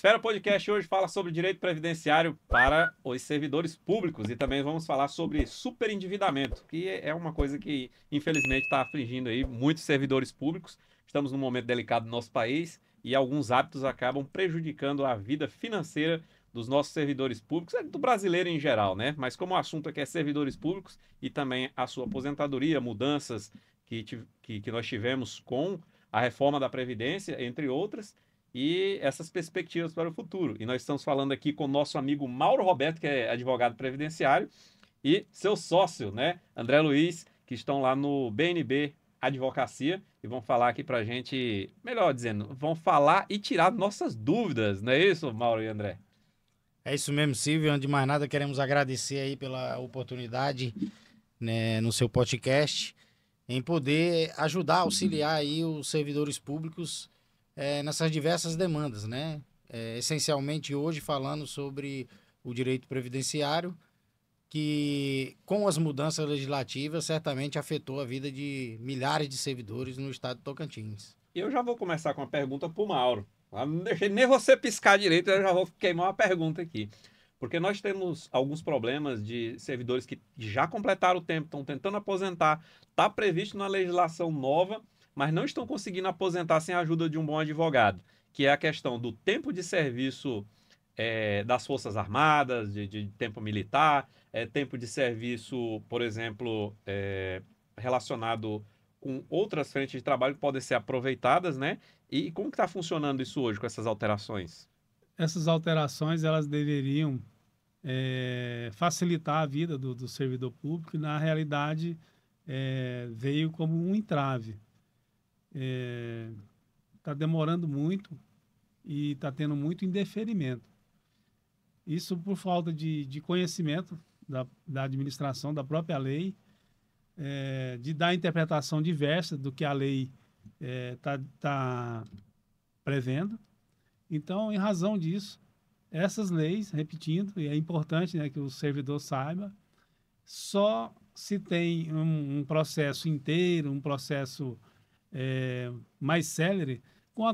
Esfera Podcast hoje fala sobre direito previdenciário para os servidores públicos e também vamos falar sobre superendividamento, que é uma coisa que infelizmente está afligindo aí muitos servidores públicos. Estamos num momento delicado no nosso país e alguns hábitos acabam prejudicando a vida financeira dos nossos servidores públicos, do brasileiro em geral, né? Mas como o assunto aqui é servidores públicos e também a sua aposentadoria, mudanças que nós tivemos com a reforma da Previdência, entre outras, e essas perspectivas para o futuro. E nós estamos falando aqui com o nosso amigo Mauro Roberto, que é advogado previdenciário, e seu sócio, né, André Luiz, que estão lá no BNB Advocacia e vão falar aqui para a gente, melhor dizendo, vão falar e tirar nossas dúvidas, não é isso, Mauro e André? É isso mesmo, Silvio. Antes de mais nada, queremos agradecer aí pela oportunidade, né, no seu podcast, em poder ajudar, auxiliar aí os servidores públicos nessas diversas demandas, né? Essencialmente hoje falando sobre o direito previdenciário, que com as mudanças legislativas certamente afetou a vida de milhares de servidores no estado de Tocantins. E eu já vou começar com uma pergunta para o Mauro. Eu não deixei nem você piscar direito, eu já vou queimar uma pergunta aqui. Porque nós temos alguns problemas de servidores que já completaram o tempo, estão tentando aposentar, está previsto na legislação nova, mas não estão conseguindo aposentar sem a ajuda de um bom advogado, que é a questão do tempo de serviço das Forças Armadas, de tempo militar, tempo de serviço, por exemplo, relacionado com outras frentes de trabalho que podem ser aproveitadas, né? E como que está funcionando isso hoje com essas alterações? Essas alterações elas deveriam facilitar a vida do servidor público e, na realidade, veio como um entrave. Está demorando muito e está tendo muito indeferimento. Isso por falta de conhecimento da administração, da própria lei, de dar interpretação diversa do que a lei tá prevendo. Então, em razão disso, essas leis, repetindo, e é importante, né, que o servidor saiba, só se tem um processo inteiro, um processo mais célere, com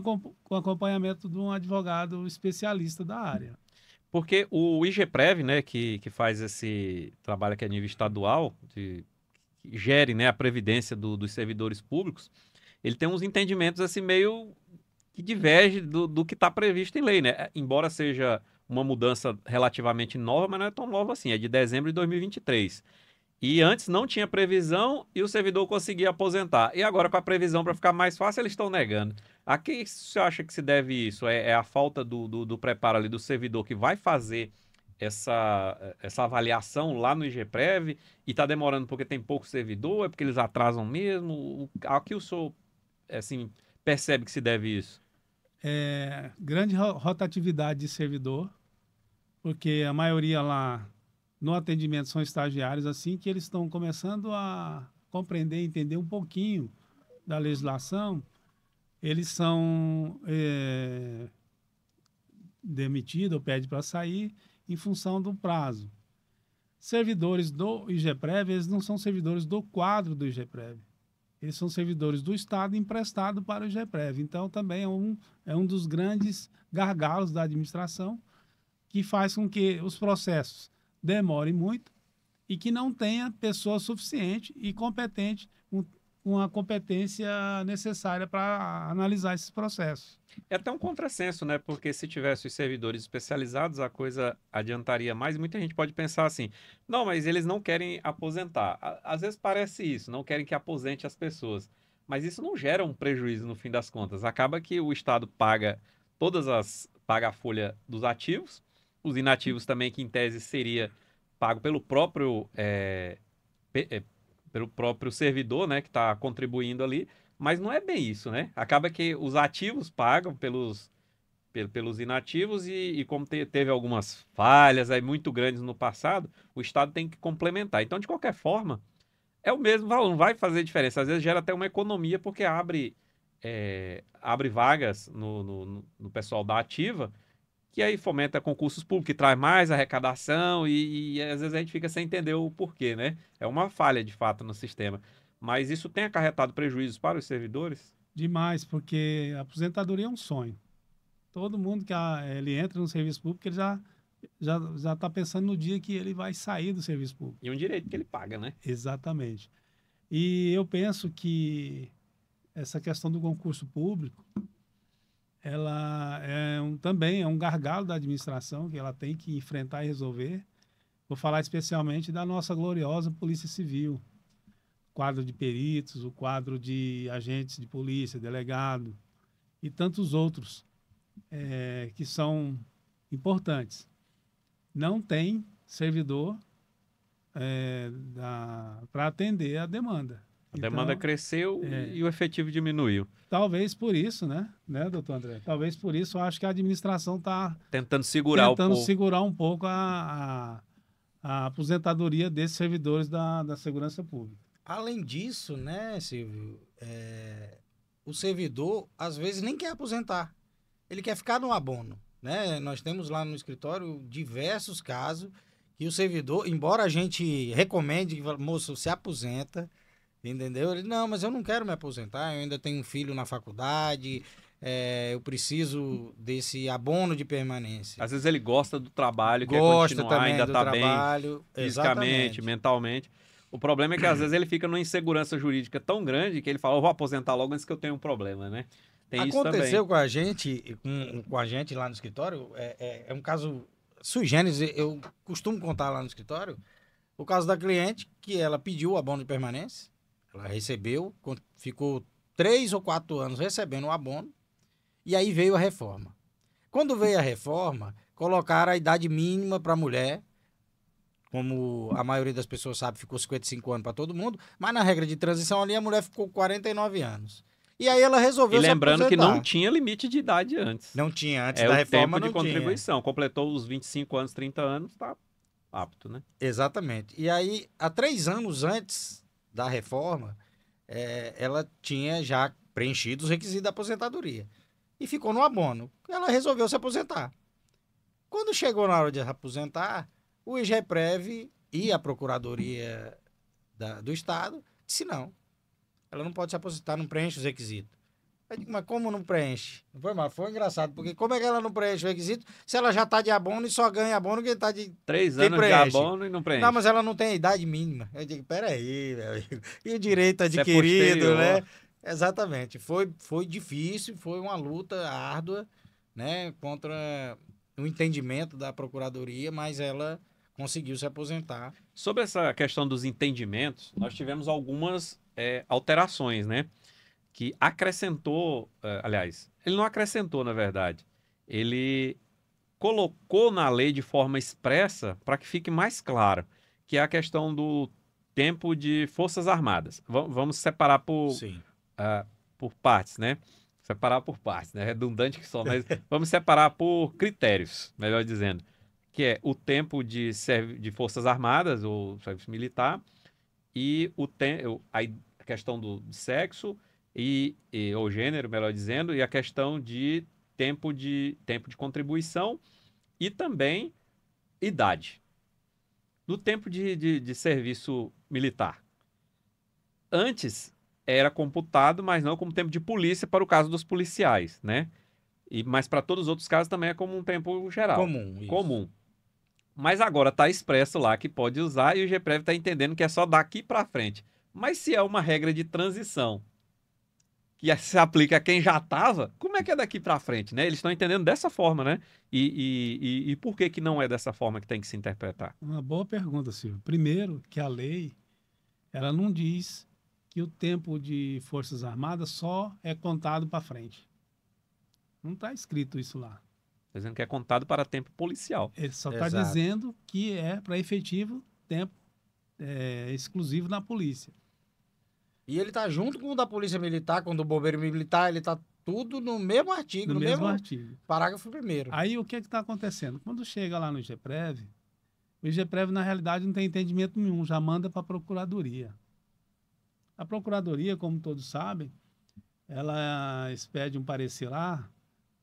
acompanhamento de um advogado especialista da área. Porque o IGPREV, né, que faz esse trabalho aqui a nível estadual, que gere, né, a previdência dos servidores públicos, ele tem uns entendimentos assim meio que diverge do que está previsto em lei, né? Embora seja uma mudança relativamente nova, mas não é tão nova assim, é de dezembro de 2023. E antes não tinha previsão e o servidor conseguia aposentar. E agora, com a previsão para ficar mais fácil, eles estão negando. A que você acha que se deve isso? É a falta do preparo ali do servidor que vai fazer essa avaliação lá no IGPREV e está demorando porque tem pouco servidor? É porque eles atrasam mesmo? A que o senhor assim, percebe que se deve isso? Grande rotatividade de servidor, porque a maioria lá no atendimento são estagiários, assim que eles estão começando a compreender, entender um pouquinho da legislação, eles são demitidos ou pedem para sair em função do prazo. Servidores do IGPREV, eles não são servidores do quadro do IGPREV. Eles são servidores do Estado emprestado para o IGPREV. Então, também é um dos grandes gargalos da administração que faz com que os processos demorem muito e que não tenha pessoa suficiente e competente, com a competência necessária para analisar esses processos. É até um contrassenso, né? Porque se tivesse os servidores especializados, a coisa adiantaria mais. E muita gente pode pensar assim: não, mas eles não querem aposentar. Às vezes parece isso, não querem que aposente as pessoas. Mas isso não gera um prejuízo no fim das contas. Acaba que o Estado paga a folha dos ativos, os inativos também, que em tese seria pago pelo próprio servidor, né, que está contribuindo ali, mas não é bem isso, né? Acaba que os ativos pagam pelos inativos e como teve algumas falhas aí muito grandes no passado, o Estado tem que complementar. Então, de qualquer forma, é o mesmo valor, não vai fazer diferença. Às vezes gera até uma economia, porque abre vagas no pessoal da ativa, que aí fomenta concursos públicos, que traz mais arrecadação e às vezes a gente fica sem entender o porquê, né? É uma falha, de fato, no sistema. Mas isso tem acarretado prejuízos para os servidores? Demais, porque a aposentadoria é um sonho. Todo mundo que ele entra no serviço público, ele já está pensando no dia que ele vai sair do serviço público. E um direito que ele paga, né? Exatamente. E eu penso que essa questão do concurso público, ela também é um gargalo da administração que ela tem que enfrentar e resolver. Vou falar especialmente da nossa gloriosa Polícia Civil, quadro de peritos, o quadro de agentes de polícia, delegado e tantos outros que são importantes. Não tem servidor para atender a demanda. A demanda cresceu e o efetivo diminuiu. Talvez por isso, né, doutor André? Talvez por isso eu acho que a administração está tentando segurar um pouco a aposentadoria desses servidores da segurança pública. Além disso, né, Silvio, o servidor às vezes nem quer aposentar. Ele quer ficar no abono, né? Nós temos lá no escritório diversos casos que o servidor, embora a gente recomende que, moço, se aposenta, entendeu? Ele, não, mas eu não quero me aposentar, eu ainda tenho um filho na faculdade, eu preciso desse abono de permanência. Às vezes ele gosta do trabalho, quer continuar, ainda está bem fisicamente, mentalmente. O problema é que às vezes ele fica numa insegurança jurídica tão grande que ele fala, eu vou aposentar logo antes que eu tenha um problema, né? Tem Aconteceu isso com a gente, com a gente lá no escritório, é um caso sui generis, eu costumo contar lá no escritório, o caso da cliente que ela pediu o abono de permanência, ela recebeu, ficou 3 ou 4 anos recebendo o abono, e aí veio a reforma. Quando veio a reforma, colocaram a idade mínima para a mulher, como a maioria das pessoas sabe, ficou 55 anos para todo mundo, mas na regra de transição ali a mulher ficou 49 anos. E aí ela resolveu se aposentar. E lembrando que não tinha limite de idade antes. Não tinha, antes da reforma não tinha. É o tempo de contribuição. Completou os 25 anos, 30 anos, tá apto, né? Exatamente. E aí, há 3 anos antes da reforma, ela tinha já preenchido os requisitos da aposentadoria. E ficou no abono. Ela resolveu se aposentar. Quando chegou na hora de aposentar, o IGPREV e a Procuradoria do Estado disse não. Ela não pode se aposentar, não preenche os requisitos. Eu digo, mas como não preenche? Foi engraçado, porque como é que ela não preenche o requisito se ela já está de abono e só ganha abono que está de... 3 anos de abono e não preenche. Não, mas ela não tem a idade mínima. Eu digo, peraí, meu amigo. E o direito adquirido, né? Exatamente. Foi difícil, foi uma luta árdua, né? Contra o entendimento da Procuradoria, mas ela conseguiu se aposentar. Sobre essa questão dos entendimentos, nós tivemos algumas alterações, né? Que acrescentou, aliás, ele não acrescentou, na verdade, ele colocou na lei de forma expressa para que fique mais claro, que é a questão do tempo de Forças Armadas. Vamos separar por partes, né? Separar por partes, né? Redundante que só, mas vamos separar por critérios, melhor dizendo, que é o tempo de Forças Armadas, ou serviço militar, e a questão do sexo, ou gênero, melhor dizendo, e a questão de tempo de contribuição e também idade. No tempo de serviço militar. Antes era computado, mas não como tempo de polícia para o caso dos policiais, né? Mas para todos os outros casos também é como um tempo geral. Comum. Mas agora está expresso lá que pode usar e o IGPREV está entendendo que é só daqui para frente. Mas se é uma regra de transição que se aplica a quem já estava, como é que é daqui para frente, né? Eles estão entendendo dessa forma, né? E por que não é dessa forma que tem que se interpretar? Uma boa pergunta, Silvio. Primeiro, que a lei, ela não diz que o tempo de Forças Armadas só é contado para frente. Não está escrito isso lá. Está dizendo que é contado para tempo policial. Ele só está dizendo que é para efetivo tempo exclusivo na polícia. E ele está junto com o da Polícia Militar, com o do Bombeiro Militar, ele está tudo no mesmo artigo, no mesmo artigo. Parágrafo 1º. Aí o que está acontecendo? Quando chega lá no IGPREV, o IGPREV, na realidade, não tem entendimento nenhum, já manda para a Procuradoria. A Procuradoria, como todos sabem, ela expede um parecer lá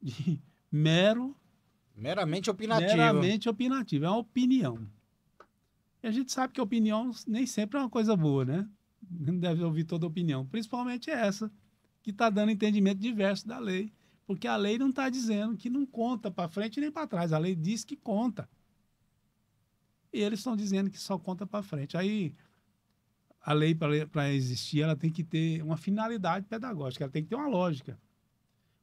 de meramente opinativo. É uma opinião. E a gente sabe que a opinião nem sempre é uma coisa boa, né? Não deve ouvir toda a opinião. Principalmente essa, que está dando entendimento diverso da lei Porque a lei não está dizendo que não conta para frente nem para trás. A lei diz que conta. E eles estão dizendo que só conta para frente. Aí, a lei, para existir, ela tem que ter uma finalidade pedagógica, ela tem que ter uma lógica.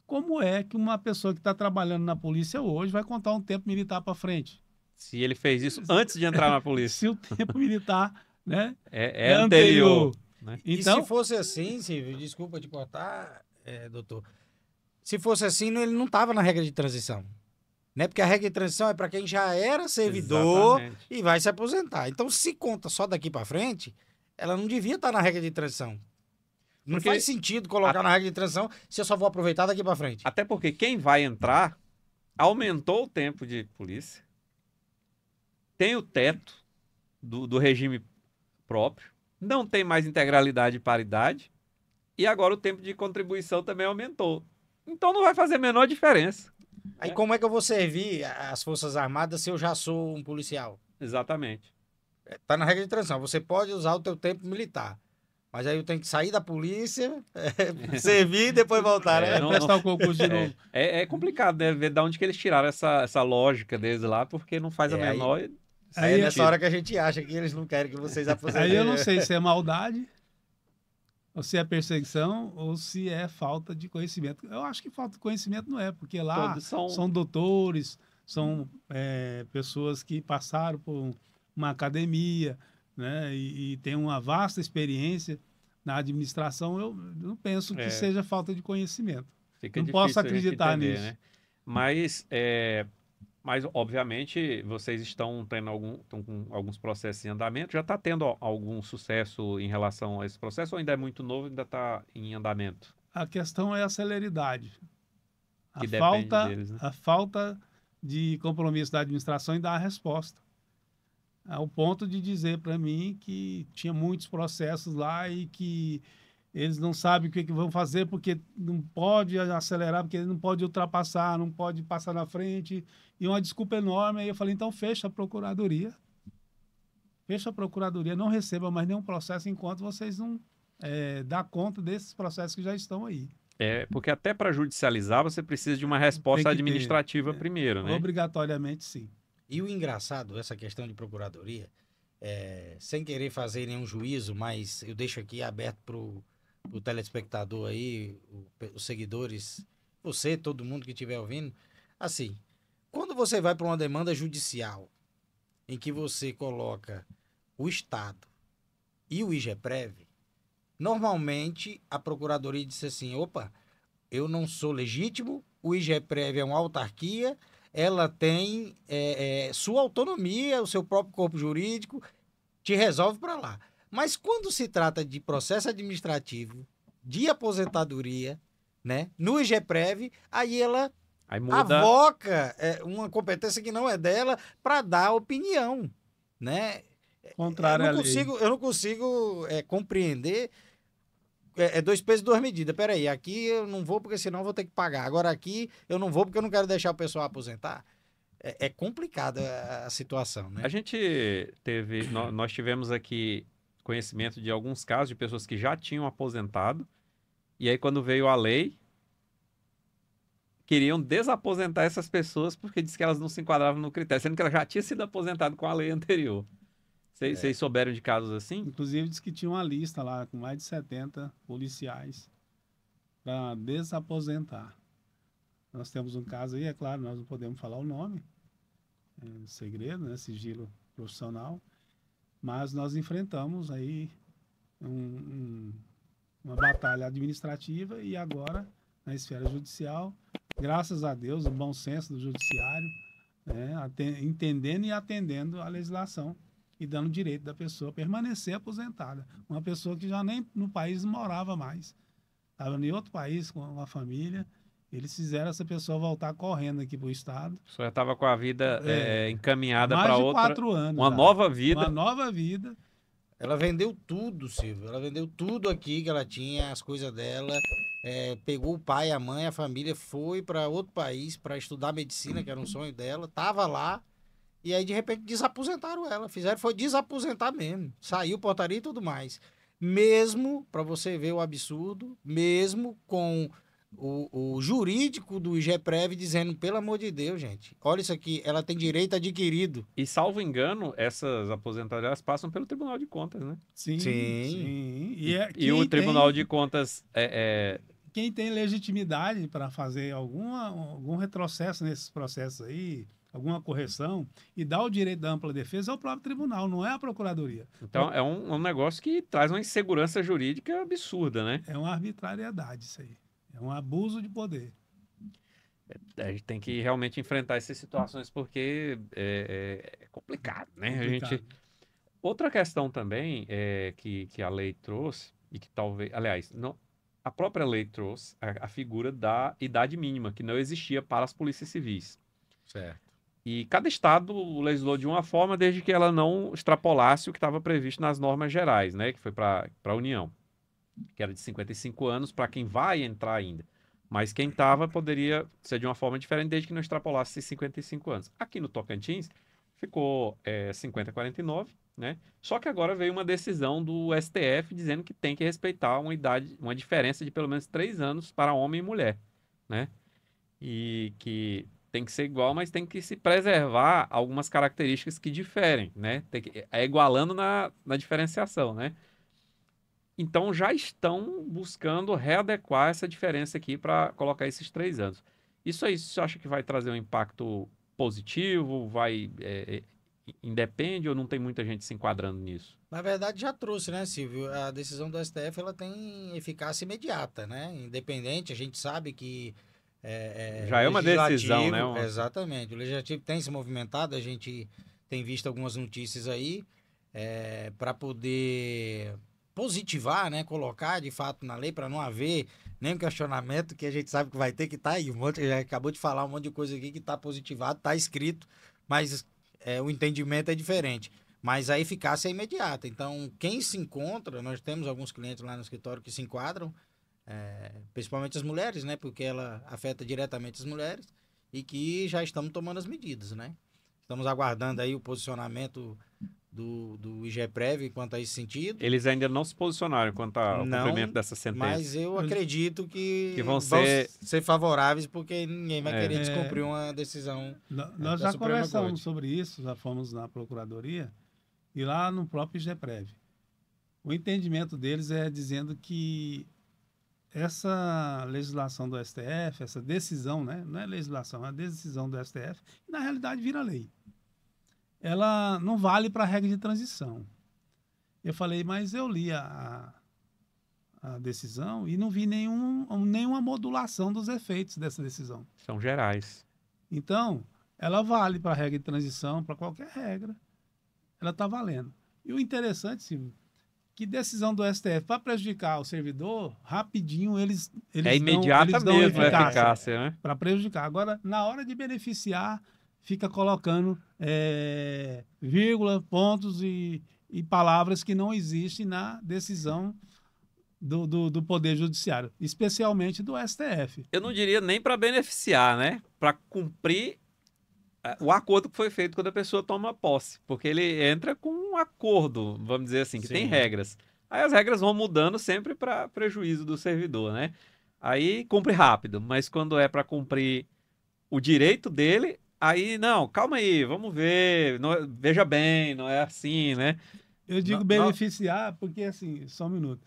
Como é que uma pessoa que está trabalhando na polícia hoje vai contar um tempo militar para frente? Se ele fez isso antes de entrar na polícia. Se o tempo militar, né, É anterior. Né? Então, e se fosse assim, Silvio, desculpa te cortar, doutor. Se fosse assim, ele não estava na regra de transição. Né? Porque a regra de transição é para quem já era servidor e vai se aposentar. Então, se conta só daqui para frente, ela não devia estar na regra de transição. Não faz sentido colocar na regra de transição se eu só vou aproveitar daqui para frente. Até porque quem vai entrar aumentou o tempo de polícia, tem o teto do regime próprio, não tem mais integralidade e paridade, e agora o tempo de contribuição também aumentou. Então não vai fazer a menor diferença. Aí como é que eu vou servir as Forças Armadas se eu já sou um policial? Exatamente. Tá na regra de transição. Você pode usar o teu tempo militar. Mas aí eu tenho que sair da polícia, servir e depois voltar, né? Prestar o concurso de novo. É complicado, né? Ver de onde que eles tiraram essa lógica deles lá, porque não faz a menor... Aí é nessa hora que a gente acha que eles não querem que vocês aposentem. Aí eu não sei se é maldade, ou se é perseguição, ou se é falta de conhecimento. Eu acho que falta de conhecimento não é, porque lá são doutores, são pessoas que passaram por uma academia, né, e têm uma vasta experiência na administração. Eu não penso que seja falta de conhecimento. Não posso acreditar nisso. Né? Mas, obviamente, vocês estão com alguns processos em andamento. Já está tendo algum sucesso em relação a esse processo ou ainda é muito novo e ainda está em andamento? A questão é a celeridade. Que depende deles, né? A falta de compromisso da administração em dar a resposta. Ao ponto de dizer para mim que tinha muitos processos lá e que eles não sabem o que vão fazer porque não pode acelerar, porque não pode ultrapassar, não pode passar na frente. E uma desculpa enorme. Aí eu falei, então fecha a procuradoria. Fecha a procuradoria, não receba mais nenhum processo enquanto vocês não dão conta desses processos que já estão aí. Porque até para judicializar você precisa de uma resposta administrativa primeiro, né? Obrigatoriamente, sim. E o engraçado, essa questão de procuradoria, sem querer fazer nenhum juízo, mas eu deixo aqui aberto para o telespectador aí, os seguidores, você, todo mundo que estiver ouvindo. Assim, quando você vai para uma demanda judicial, em que você coloca o Estado e o IGPREV, normalmente a procuradoria diz assim, opa, eu não sou legítimo, o IGPREV é uma autarquia, ela tem sua autonomia, o seu próprio corpo jurídico, te resolve para lá. Mas quando se trata de processo administrativo, de aposentadoria, né, no IGPREV, aí ela avoca uma competência que não é dela para dar opinião, né? Contrário eu não consigo compreender. Dois pesos, duas medidas. Peraí, aqui eu não vou porque senão eu vou ter que pagar. Agora aqui eu não vou porque eu não quero deixar o pessoal aposentar. É complicada a situação, né? A gente nós tivemos aqui conhecimento de alguns casos de pessoas que já tinham aposentado e aí quando veio a lei queriam desaposentar essas pessoas porque disse que elas não se enquadravam no critério, sendo que ela já tinha sido aposentada com a lei anterior. Vocês souberam de casos assim? Inclusive, diz que tinha uma lista lá com mais de 70 policiais para desaposentar. Nós temos um caso aí, é claro, nós não podemos falar o nome, segredo, né, sigilo profissional, mas nós enfrentamos aí uma batalha administrativa e agora, na esfera judicial, graças a Deus, o bom senso do judiciário, né, entendendo e atendendo a legislação e dando o direito da pessoa permanecer aposentada. Uma pessoa que já nem no país morava mais. Estava em outro país com a família. Eles fizeram essa pessoa voltar correndo aqui para o Estado. A pessoa já estava com a vida encaminhada para outra. Mais de 4 anos. Uma nova vida. Uma nova vida. Ela vendeu tudo, Silvio. Ela vendeu tudo aqui que ela tinha, as coisas dela. Pegou o pai, a mãe, a família, foi para outro país para estudar medicina, que era um sonho dela. Estava lá. E aí, de repente, desaposentaram ela. Foi desaposentar mesmo. Saiu portaria e tudo mais. Mesmo, para você ver o absurdo, mesmo com o jurídico do IGPREV dizendo, pelo amor de Deus, gente, olha isso aqui, ela tem direito adquirido. E, salvo engano, essas aposentadorias passam pelo Tribunal de Contas, né? Sim, Sim. sim. E o Tribunal de Contas Quem tem legitimidade para fazer algum retrocesso nesses processos aí, alguma correção, e dar o direito da ampla defesa é o próprio tribunal, não é a procuradoria. Então, é um negócio que traz uma insegurança jurídica absurda, né? É uma arbitrariedade isso aí. É um abuso de poder. A gente tem que realmente enfrentar essas situações porque é complicado, né? Complicado. Outra questão também que a lei trouxe, e que talvez, aliás, não, a própria lei trouxe a figura da idade mínima, que não existia para as polícias civis. Certo. E cada estado legislou de uma forma desde que ela não extrapolasse o que estava previsto nas normas gerais, né? Que foi para a União, que era de 55 anos para quem vai entrar ainda. Mas quem estava poderia ser de uma forma diferente desde que não extrapolasse 55 anos. Aqui no Tocantins ficou 50-49, né? Só que agora veio uma decisão do STF dizendo que tem que respeitar uma diferença de pelo menos 3 anos para homem e mulher, né? E que tem que ser igual, mas tem que se preservar algumas características que diferem, né? Igualando na diferenciação, né? Então já estão buscando readequar essa diferença aqui para colocar esses 3 anos. Isso aí, você acha que vai trazer um impacto positivo? Independe ou não tem muita gente se enquadrando nisso? Na verdade, já trouxe, né, Silvio? A decisão do STF, ela tem eficácia imediata, né? Independente, a gente sabe que Já é uma decisão, né? Exatamente. O Legislativo tem se movimentado, a gente tem visto algumas notícias aí para poder positivar, né? Colocar de fato na lei para não haver nenhum questionamento, que a gente sabe que vai ter que estar aí. Já acabou de falar um monte de coisa aqui que está positivado, está escrito, mas o entendimento é diferente. Mas a eficácia é imediata. Então, quem se encontra, nós temos alguns clientes lá no escritório que se enquadram, principalmente as mulheres, né? Porque ela afeta diretamente as mulheres e que já estamos tomando as medidas, né? Estamos aguardando aí o posicionamento do IGPREV quanto a esse sentido. Eles ainda não se posicionaram quanto ao cumprimento dessa sentença. Mas eu acredito que vão ser favoráveis, porque ninguém vai querer descumprir uma decisão. Nós já conversamos sobre isso, já fomos na Procuradoria e lá no próprio IGPREV. O entendimento deles é dizendo que essa legislação do STF, essa decisão, né? Não é legislação, é a decisão do STF, na realidade vira lei. Ela não vale para a regra de transição. Eu falei, mas eu li a decisão e não vi nenhuma modulação dos efeitos dessa decisão. São gerais. Então, ela vale para a regra de transição, para qualquer regra. Ela está valendo. E o interessante, Silvio, que decisão do STF para prejudicar o servidor, rapidinho eles imediata dão mesmo a eficácia, né? Para prejudicar. Agora, na hora de beneficiar, fica colocando vírgula, pontos e palavras que não existem na decisão do Poder Judiciário, especialmente do STF. Eu não diria nem para beneficiar, né? Para cumprir o acordo que foi feito quando a pessoa toma posse, porque ele entra com um acordo, vamos dizer assim, que tem regras. Aí as regras vão mudando sempre para prejuízo do servidor, né? Aí cumpre rápido, mas quando é para cumprir o direito dele, aí não, calma aí, vamos ver, veja bem, não é assim, né? Eu digo beneficiar porque, assim, só um minuto.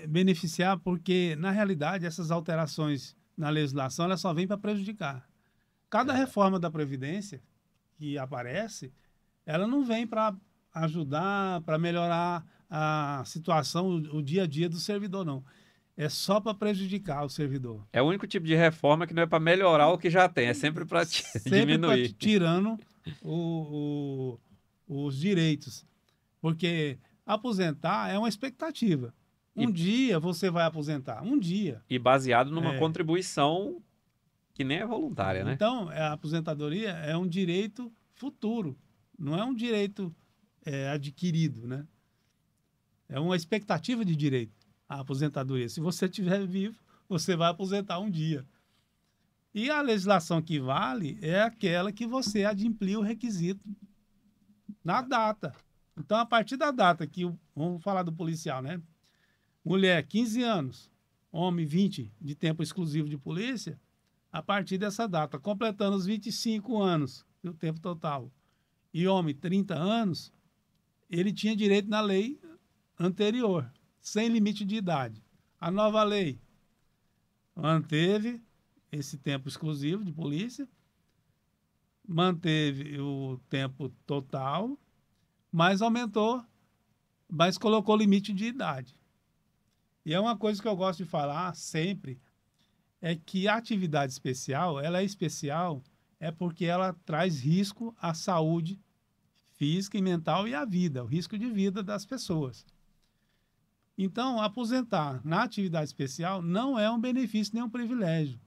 Beneficiar porque, na realidade, essas alterações na legislação, elas só vêm para prejudicar. Cada reforma da Previdência que aparece, ela não vem para ajudar, para melhorar a situação, o dia a dia do servidor, não. É só para prejudicar o servidor. É o único tipo de reforma que não é para melhorar o que já tem, é sempre para diminuir. Tirando os direitos. Porque aposentar é uma expectativa. Um dia você vai aposentar, um dia. E baseado numa contribuição que nem é voluntária, né? Então, a aposentadoria é um direito futuro, não é um direito adquirido, né? É uma expectativa de direito, a aposentadoria. Se você estiver vivo, você vai aposentar um dia. E a legislação que vale é aquela que você adimplia o requisito na data. Então, a partir da data que, vamos falar do policial, né? Mulher, 15 anos, homem 20 de tempo exclusivo de polícia, a partir dessa data, completando os 25 anos do tempo total, e homem 30 anos, ele tinha direito na lei anterior, sem limite de idade. A nova lei manteve esse tempo exclusivo de polícia, manteve o tempo total, mas aumentou, mas colocou limite de idade. E é uma coisa que eu gosto de falar sempre, é que a atividade especial, ela é especial porque ela traz risco à saúde física e mental e à vida, o risco de vida das pessoas. Então, aposentar na atividade especial não é um benefício nem um privilégio.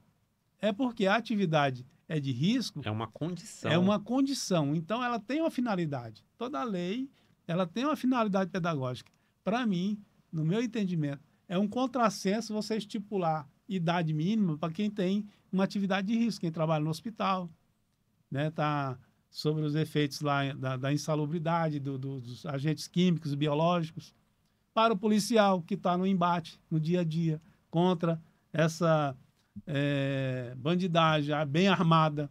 É porque a atividade é de risco. É uma condição. É uma condição. Então, ela tem uma finalidade. Toda lei, ela tem uma finalidade pedagógica. Para mim, no meu entendimento, é um contrassenso você estipular idade mínima para quem tem uma atividade de risco, quem trabalha no hospital, né, tá sobre os efeitos lá da insalubridade, dos agentes químicos e biológicos, para o policial que está no embate, no dia a dia, contra essa bandidagem bem armada.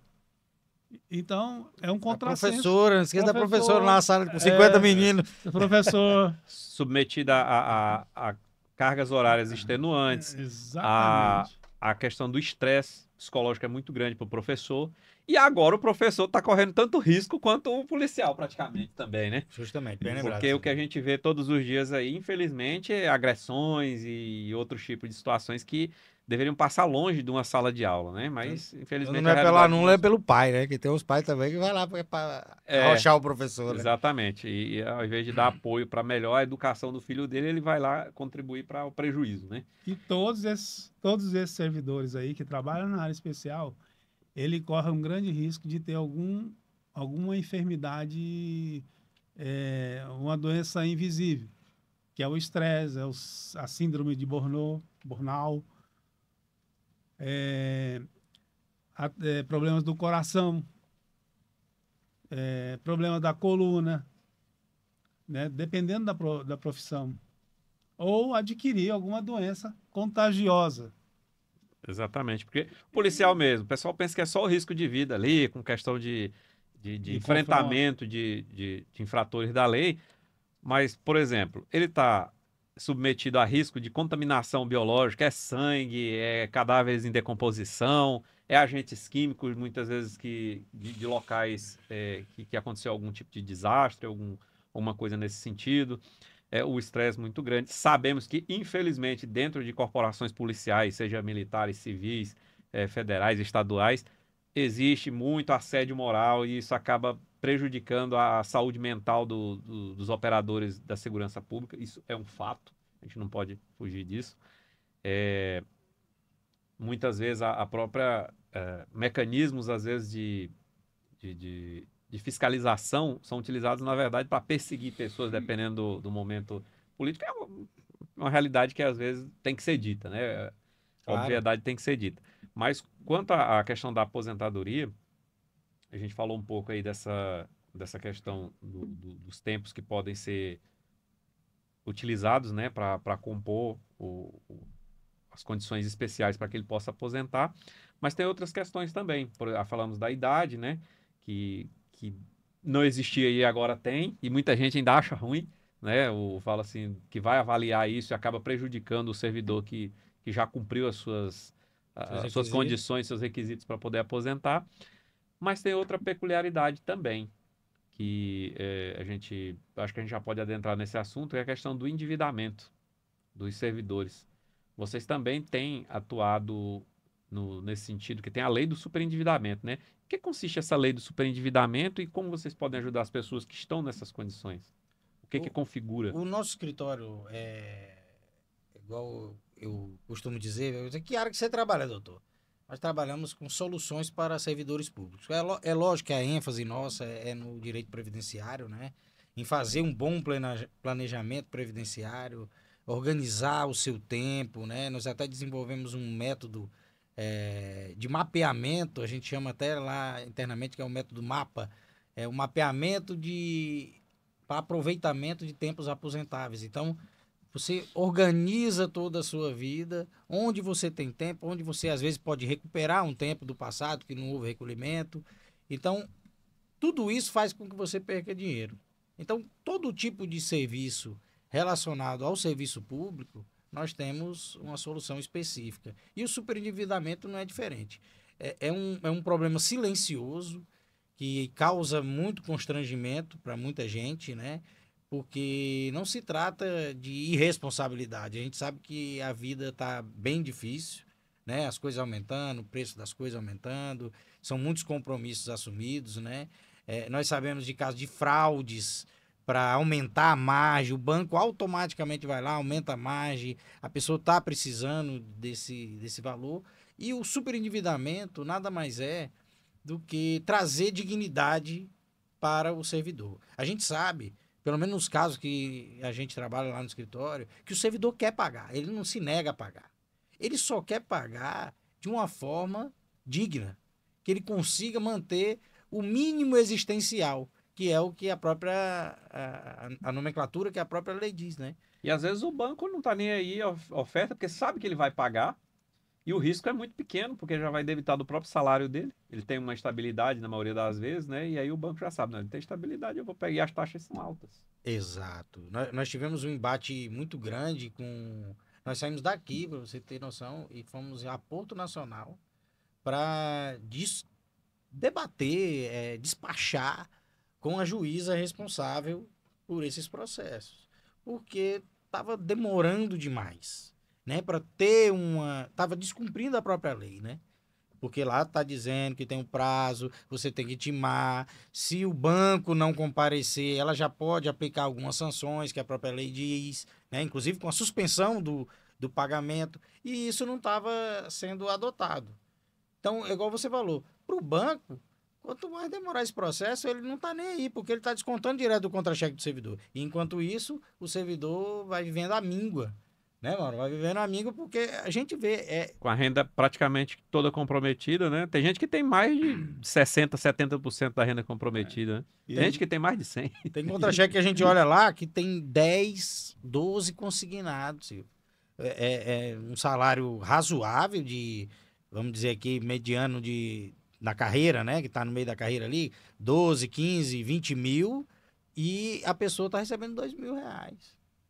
Então, é um contrassenso. Professora, não esqueça da professora lá na sala com 50 meninos. Professor. Submetida a cargas horárias extenuantes. Exatamente. A questão do estresse psicológico é muito grande para o professor. E agora o professor está correndo tanto risco quanto o policial, praticamente, também, né? Justamente, bem lembrado. Porque o que a gente vê todos os dias aí, infelizmente, é agressões e outros tipos de situações que deveriam passar longe de uma sala de aula, né? Mas, infelizmente... Não é pelo aluno, é pelo pai, né? Que tem os pais também que vai lá para arrochar o professor, né? Exatamente. E ao invés de dar apoio para melhor a educação do filho dele, ele vai lá contribuir para o prejuízo, né? E todos esses servidores aí que trabalham na área especial, ele corre um grande risco de ter alguma enfermidade, uma doença invisível, que é o estresse, a síndrome de burnout, problemas do coração, problemas da coluna, né, dependendo da profissão, ou adquirir alguma doença contagiosa. Exatamente, porque o policial mesmo, o pessoal pensa que é só o risco de vida ali, com questão de enfrentamento de infratores da lei, mas, por exemplo, ele está submetido a risco de contaminação biológica, é sangue, é cadáveres em decomposição, é agentes químicos, muitas vezes de locais que aconteceu algum tipo de desastre, alguma coisa nesse sentido. O estresse muito grande. Sabemos que, infelizmente, dentro de corporações policiais, seja militares, civis, federais, estaduais, existe muito assédio moral e isso acaba prejudicando a saúde mental dos operadores da segurança pública. Isso é um fato, a gente não pode fugir disso. Muitas vezes a própria mecanismos, às vezes, de fiscalização são utilizados, na verdade, para perseguir pessoas, dependendo do momento político. É uma realidade que, às vezes, tem que ser dita, né? Claro. Obviedade tem que ser dita. Mas, quanto à questão da aposentadoria, a gente falou um pouco aí dessa questão dos tempos que podem ser utilizados, né, para compor as condições especiais para que ele possa aposentar. Mas tem outras questões também. Falamos da idade, né, que não existia e agora tem, e muita gente ainda acha ruim, né? Fala assim, que vai avaliar isso e acaba prejudicando o servidor que já cumpriu as suas condições, seus requisitos para poder aposentar. Mas tem outra peculiaridade também, que acho que a gente já pode adentrar nesse assunto, que é a questão do endividamento dos servidores. Vocês também têm atuado nesse sentido, que tem a lei do superendividamento, né? O que consiste essa lei do superendividamento e como vocês podem ajudar as pessoas que estão nessas condições? O que configura? O nosso escritório igual eu costumo dizer, que área que você trabalha, doutor? Nós trabalhamos com soluções para servidores públicos. É lógico que a ênfase nossa é no direito previdenciário, né? Em fazer um bom planejamento previdenciário, organizar o seu tempo, né? Nós até desenvolvemos um método de mapeamento, a gente chama até lá internamente que é o método MAPA, o mapeamento para aproveitamento de tempos aposentáveis. Então, Você organiza toda a sua vida, onde você tem tempo, onde você às vezes pode recuperar um tempo do passado que não houve recolhimento. Então, tudo isso faz com que você perca dinheiro. Então, todo tipo de serviço relacionado ao serviço público, nós temos uma solução específica. E o superendividamento não é diferente. É um problema silencioso que causa muito constrangimento para muita gente, né? Porque não se trata de irresponsabilidade. A gente sabe que a vida está bem difícil, né? As coisas aumentando, o preço das coisas aumentando, são muitos compromissos assumidos, né? Nós sabemos de casos de fraudes para aumentar a margem, o banco automaticamente vai lá, aumenta a margem, a pessoa está precisando desse valor. E o superendividamento nada mais é do que trazer dignidade para o servidor. A gente sabe, pelo menos nos casos que a gente trabalha lá no escritório, que o servidor quer pagar, ele não se nega a pagar. Ele só quer pagar de uma forma digna, que ele consiga manter o mínimo existencial, que é o que a própria a nomenclatura que a própria lei diz, né? E às vezes o banco não está nem aí a oferta, porque sabe que ele vai pagar. E o risco é muito pequeno, porque já vai debitar do próprio salário dele. Ele tem uma estabilidade na maioria das vezes, né? E aí o banco já sabe, não, ele tem estabilidade, eu vou pegar. E as taxas são altas. Exato. Nós tivemos um embate muito grande com... Nós saímos daqui, para você ter noção, e fomos a Porto Nacional para debater, despachar com a juíza responsável por esses processos. Porque estava demorando demais, né? Para ter uma... Estava descumprindo a própria lei, né? Porque lá está dizendo que tem um prazo, você tem que intimar. Se o banco não comparecer, ela já pode aplicar algumas sanções que a própria lei diz, né? Inclusive com a suspensão do pagamento. E isso não estava sendo adotado. Então, igual você falou, para o banco, quanto mais demorar esse processo, ele não está nem aí, porque ele está descontando direto do contra-cheque do servidor. E, enquanto isso, o servidor vai vivendo a míngua. Né, mano? Vai vivendo a míngua porque a gente vê... Com a renda praticamente toda comprometida, né? Tem gente que tem mais de 60%, 70% da renda comprometida, né? Tem gente que tem mais de 100%. Tem contra-cheque que a gente olha lá que tem 10, 12 consignados. Silvio. É um salário razoável de, vamos dizer aqui, mediano na carreira, né? Que está no meio da carreira ali, 12, 15, 20 mil, e a pessoa está recebendo R$ 2.000.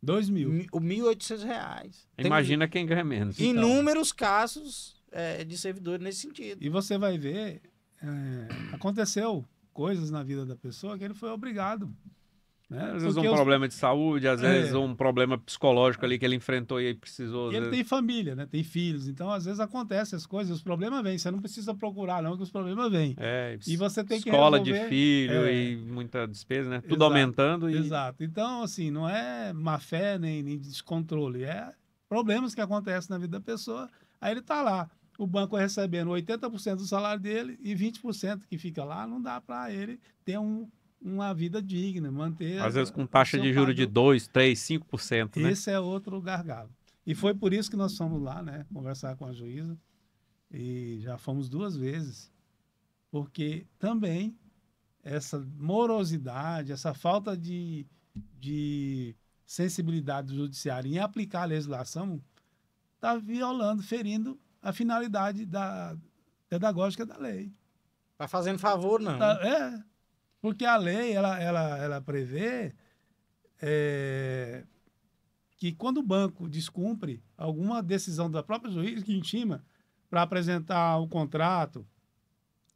2.000. O R$ 1.800. Imagina quem ganha menos. Inúmeros casos de servidores nesse sentido. E você vai ver, aconteceu coisas na vida da pessoa que ele foi obrigado. Né? Às vezes problema de saúde, às vezes um problema psicológico ali que ele enfrentou e aí precisou. E ele tem família, né? Tem filhos, então às vezes acontecem as coisas, os problemas vêm. Você não precisa procurar, não, que os problemas vêm. E você tem que escola resolver... de filho e muita despesa, né? Tudo Exato, aumentando. Exato. Então, assim, não é má fé nem descontrole, é problemas que acontecem na vida da pessoa. Aí ele tá lá, o banco recebendo 80% do salário dele e 20% que fica lá, não dá para ele ter uma vida digna, manter... Às vezes com taxa de juros de 2%, 3%, 5%, né? Esse é outro gargalo. E foi por isso que nós fomos lá, né, conversar com a juíza, e já fomos 2 vezes, porque também essa morosidade, essa falta de sensibilidade do judiciário em aplicar a legislação está violando, ferindo a finalidade pedagógica da lei. Está fazendo favor, não. Porque a lei, ela prevê que quando o banco descumpre alguma decisão da própria juiz que intima para apresentar o contrato,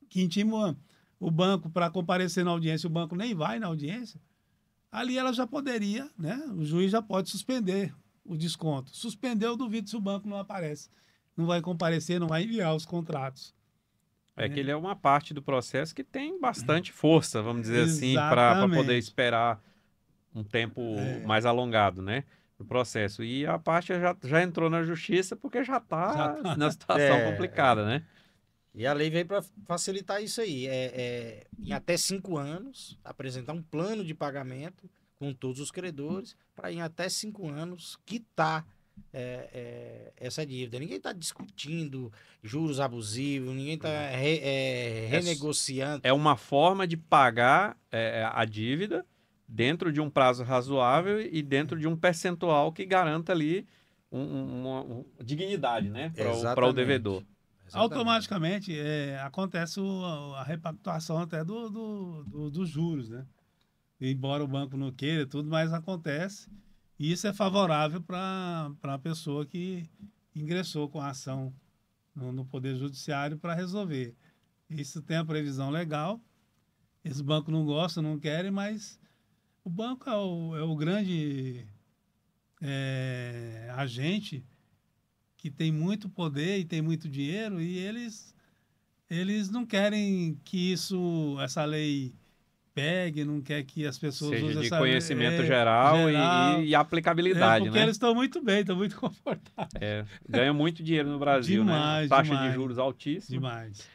que intima o banco para comparecer na audiência, o banco nem vai na audiência, ali ela já poderia, né? O juiz já pode suspender o desconto. Suspendeu, eu duvido se o banco não aparece. Não vai comparecer, não vai enviar os contratos. Que ele é uma parte do processo que tem bastante força, vamos dizer assim, para poder esperar um tempo mais alongado, né? No processo. E a parte já entrou na justiça porque já está na situação complicada, né? E a lei veio para facilitar isso aí. Em até 5 anos, apresentar um plano de pagamento com todos os credores, para em até 5 anos quitar essa dívida. Ninguém está discutindo juros abusivos, ninguém está renegociando. É uma forma de pagar a dívida, dentro de um prazo razoável e dentro de um percentual que garanta ali uma dignidade, né, para o Exatamente. devedor. Automaticamente acontece a repactuação até dos juros, né? Embora o banco não queira tudo, mas acontece. E isso é favorável para a pessoa que ingressou com a ação no Poder Judiciário para resolver. Isso tem a previsão legal. Esse banco não gosta, não querem, mas o banco é o grande agente que tem muito poder e tem muito dinheiro, e eles não querem que essa lei pegue, não quer que as pessoas Seja usem de essa conhecimento lei, geral e aplicabilidade, porque né? eles estão muito bem, estão muito confortáveis. Ganham muito dinheiro no Brasil, né? Demais, Taxa demais. de juros altíssima. Demais.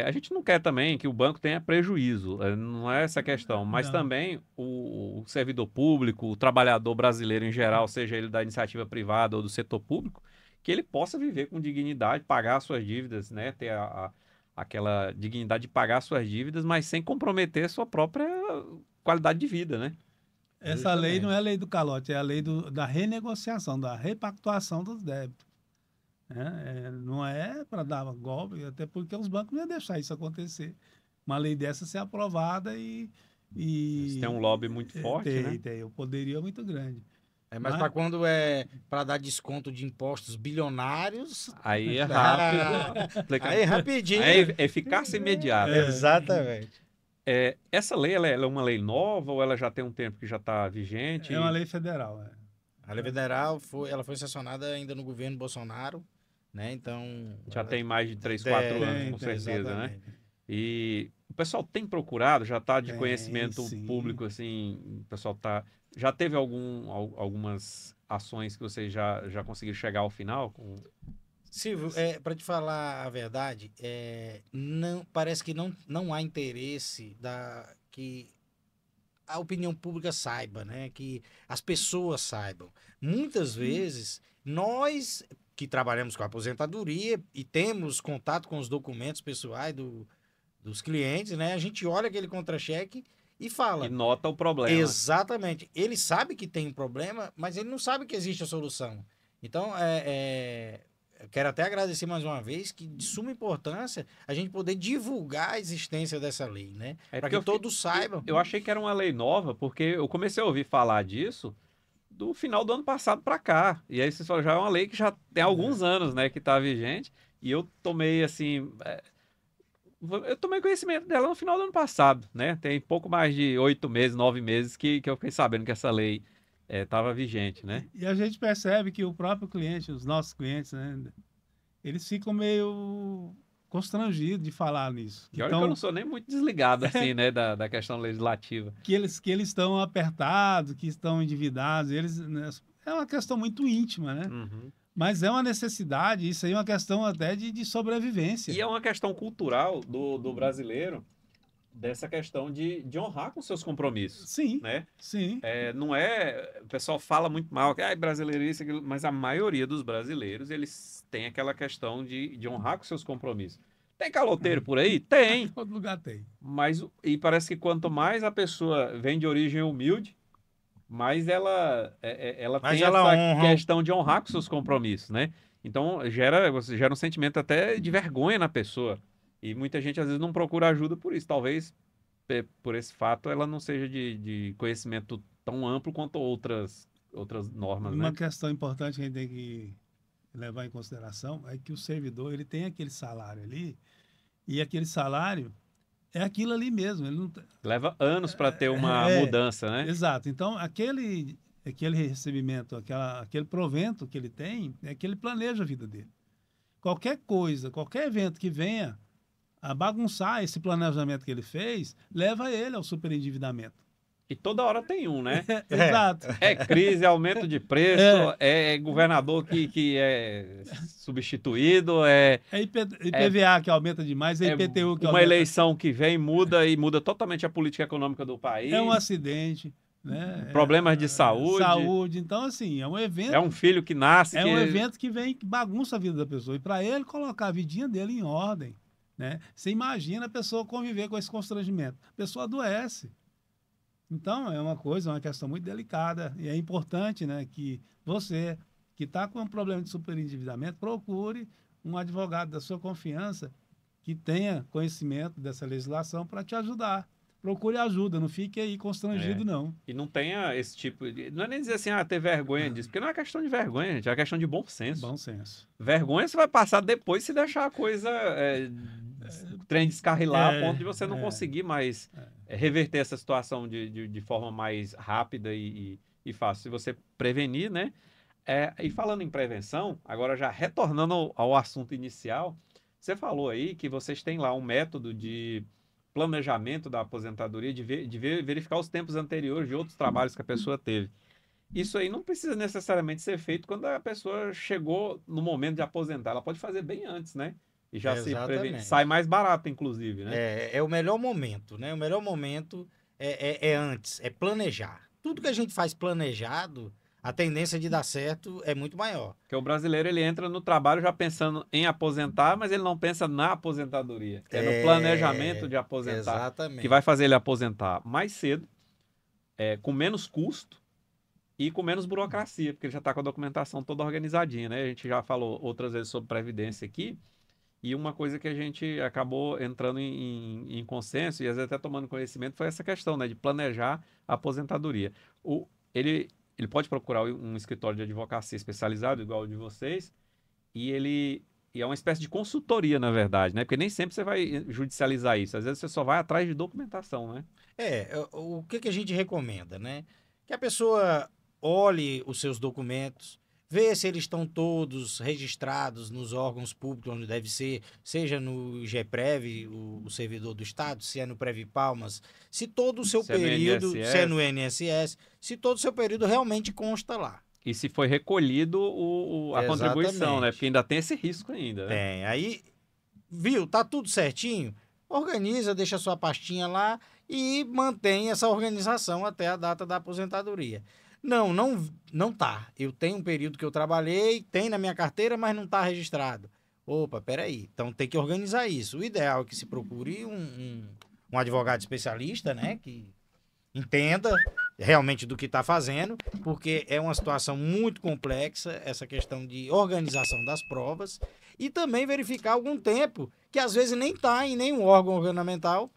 A gente não quer também que o banco tenha prejuízo, não é essa a questão, mas Não. também o servidor público, o trabalhador brasileiro em geral, seja ele da iniciativa privada ou do setor público, que ele possa viver com dignidade, pagar suas dívidas, né? Ter aquela dignidade de pagar suas dívidas, mas sem comprometer sua própria qualidade de vida, né? Essa lei não é a lei do calote, é a lei da renegociação, da repactuação dos débitos. Não é para dar golpe, até porque os bancos não iam deixar isso acontecer. Uma lei dessa ser aprovada e Eles têm um lobby muito forte, né? Tem, o poderio é muito grande. Mas para quando é para dar desconto de impostos bilionários, Aí é rápido. aí rapidinho. Aí é eficácia imediata. Exatamente. Essa lei, ela é uma lei nova ou ela já tem um tempo que já está vigente? É uma lei federal. A lei federal ela foi sancionada ainda no governo Bolsonaro, né? Então Já tem mais de 3, 4 anos, com certeza, né? E o pessoal tem procurado, já está de conhecimento público, assim, o pessoal já teve algumas ações que vocês já conseguiram chegar ao final? Silvio, para te falar a verdade, parece que não há interesse que a opinião pública saiba, né? Que as pessoas saibam. Muitas vezes, nós que trabalhamos com a aposentadoria e temos contato com os documentos pessoais dos clientes, né? A gente olha aquele contra-cheque e fala. E nota o problema. Exatamente. Ele sabe que tem um problema, mas ele não sabe que existe a solução. Então, eu quero até agradecer mais uma vez que de suma importância a gente poder divulgar a existência dessa lei, né? Para que todos saibam. Eu achei que era uma lei nova, porque eu comecei a ouvir falar disso do final do ano passado para cá. E aí vocês falam, já é uma lei que já tem alguns anos, né, que está vigente. E eu tomei, assim... Eu tomei conhecimento dela no final do ano passado, né? Tem pouco mais de 8 meses, 9 meses que eu fiquei sabendo que essa lei estava vigente, né? E a gente percebe que o próprio cliente, os nossos clientes, né? Eles ficam meio constrangidos de falar nisso. E olha que eu não sou nem muito desligado, assim, né? Da questão legislativa. Que eles estão apertados, que estão endividados. Né, é uma questão muito íntima, né? Uhum. Mas é uma necessidade, isso aí é uma questão até de sobrevivência. E é uma questão cultural do brasileiro, dessa questão de honrar com seus compromissos. Sim, né? sim. Não é... O pessoal fala muito mal, que brasileiro isso, aquilo, mas a maioria dos brasileiros, eles têm aquela questão de honrar com seus compromissos. Tem caloteiro por aí? Tem. Todo lugar tem. E parece que quanto mais a pessoa vem de origem humilde, mais ela tem essa questão de honrar com seus compromissos, né? Então, gera um sentimento até de vergonha na pessoa. E muita gente, às vezes, não procura ajuda por isso. Talvez, por esse fato, ela não seja de conhecimento tão amplo quanto outras normas, Uma né? questão importante que a gente tem que levar em consideração é que o servidor, ele tem aquele salário ali, e aquele salário é aquilo ali mesmo. Ele não... Leva anos para ter uma mudança, né? Exato. Então, aquele recebimento, aquele provento que ele tem, é que ele planeja a vida dele. Qualquer coisa, qualquer evento que venha a bagunçar esse planejamento que ele fez, leva ele ao superendividamento. E toda hora tem um, né? Exato. Crise, aumento de preço, governador que é substituído, IPVA que aumenta demais, IPTU que aumenta. Uma eleição que vem e muda totalmente a política econômica do país. É um acidente, né? Problemas de saúde. Saúde. Então, assim, é um evento. É um filho que nasce. Um evento que vem, que bagunça a vida da pessoa. E para ele colocar a vidinha dele em ordem, né? Você imagina a pessoa conviver com esse constrangimento. A pessoa adoece. Então, é uma questão muito delicada e é importante, né, que você que está com um problema de superendividamento, procure um advogado da sua confiança que tenha conhecimento dessa legislação para te ajudar. Procure ajuda, não fique aí É. constrangido, não. E não tenha esse tipo de. Não é nem dizer assim, ter vergonha disso, porque não é questão de vergonha, gente, é questão de bom senso. Bom senso. Vergonha você vai passar depois se deixar a coisa trem descarrilar a ponto de você não É, conseguir mais reverter essa situação de forma mais rápida e fácil. Se você prevenir, né? E falando em prevenção, agora já retornando ao assunto inicial, você falou aí que vocês têm lá um método de planejamento da aposentadoria, verificar os tempos anteriores de outros trabalhos que a pessoa teve. Isso aí não precisa necessariamente ser feito quando a pessoa chegou no momento de aposentar. Ela pode fazer bem antes, né? E já se previne. Sai Exatamente. mais barato, inclusive, né? É o melhor momento, né? O melhor momento é antes, é planejar. Tudo que a gente faz planejado, a tendência de dar certo é muito maior. Porque o brasileiro ele entra no trabalho já pensando em aposentar, mas ele não pensa na aposentadoria. É no planejamento de aposentar que vai Exatamente. fazer ele aposentar mais cedo, com menos custo e com menos burocracia, porque ele já está com a documentação toda organizadinha, né? A gente já falou outras vezes sobre previdência aqui. E uma coisa que a gente acabou entrando em consenso e às vezes até tomando conhecimento foi essa questão, né, de planejar a aposentadoria. Ele pode procurar um escritório de advocacia especializado, igual o de vocês, e é uma espécie de consultoria, na verdade, né? Porque nem sempre você vai judicializar isso. Às vezes você só vai atrás de documentação, né? O que a gente recomenda, né? Que a pessoa olhe os seus documentos, vê se eles estão todos registrados nos órgãos públicos onde deve ser, seja no IGPREV, o servidor do Estado, se é no Previpalmas, se todo o seu Se é no período, se é no INSS. INSS, se todo o seu período realmente consta lá. E se foi recolhido a contribuição, né? Porque Exatamente. ainda tem esse risco ainda, né? Tem. Aí, viu, tá tudo certinho? Organiza, deixa a sua pastinha lá e mantém essa organização até a data da aposentadoria. Não tá. Eu tenho um período que eu trabalhei, tem na minha carteira, mas não tá registrado. Opa, peraí. Então tem que organizar isso. O ideal é que se procure um advogado especialista, né? Que entenda realmente do que está fazendo, porque é uma situação muito complexa essa questão de organização das provas e também verificar algum tempo que às vezes nem está em nenhum órgão governamental,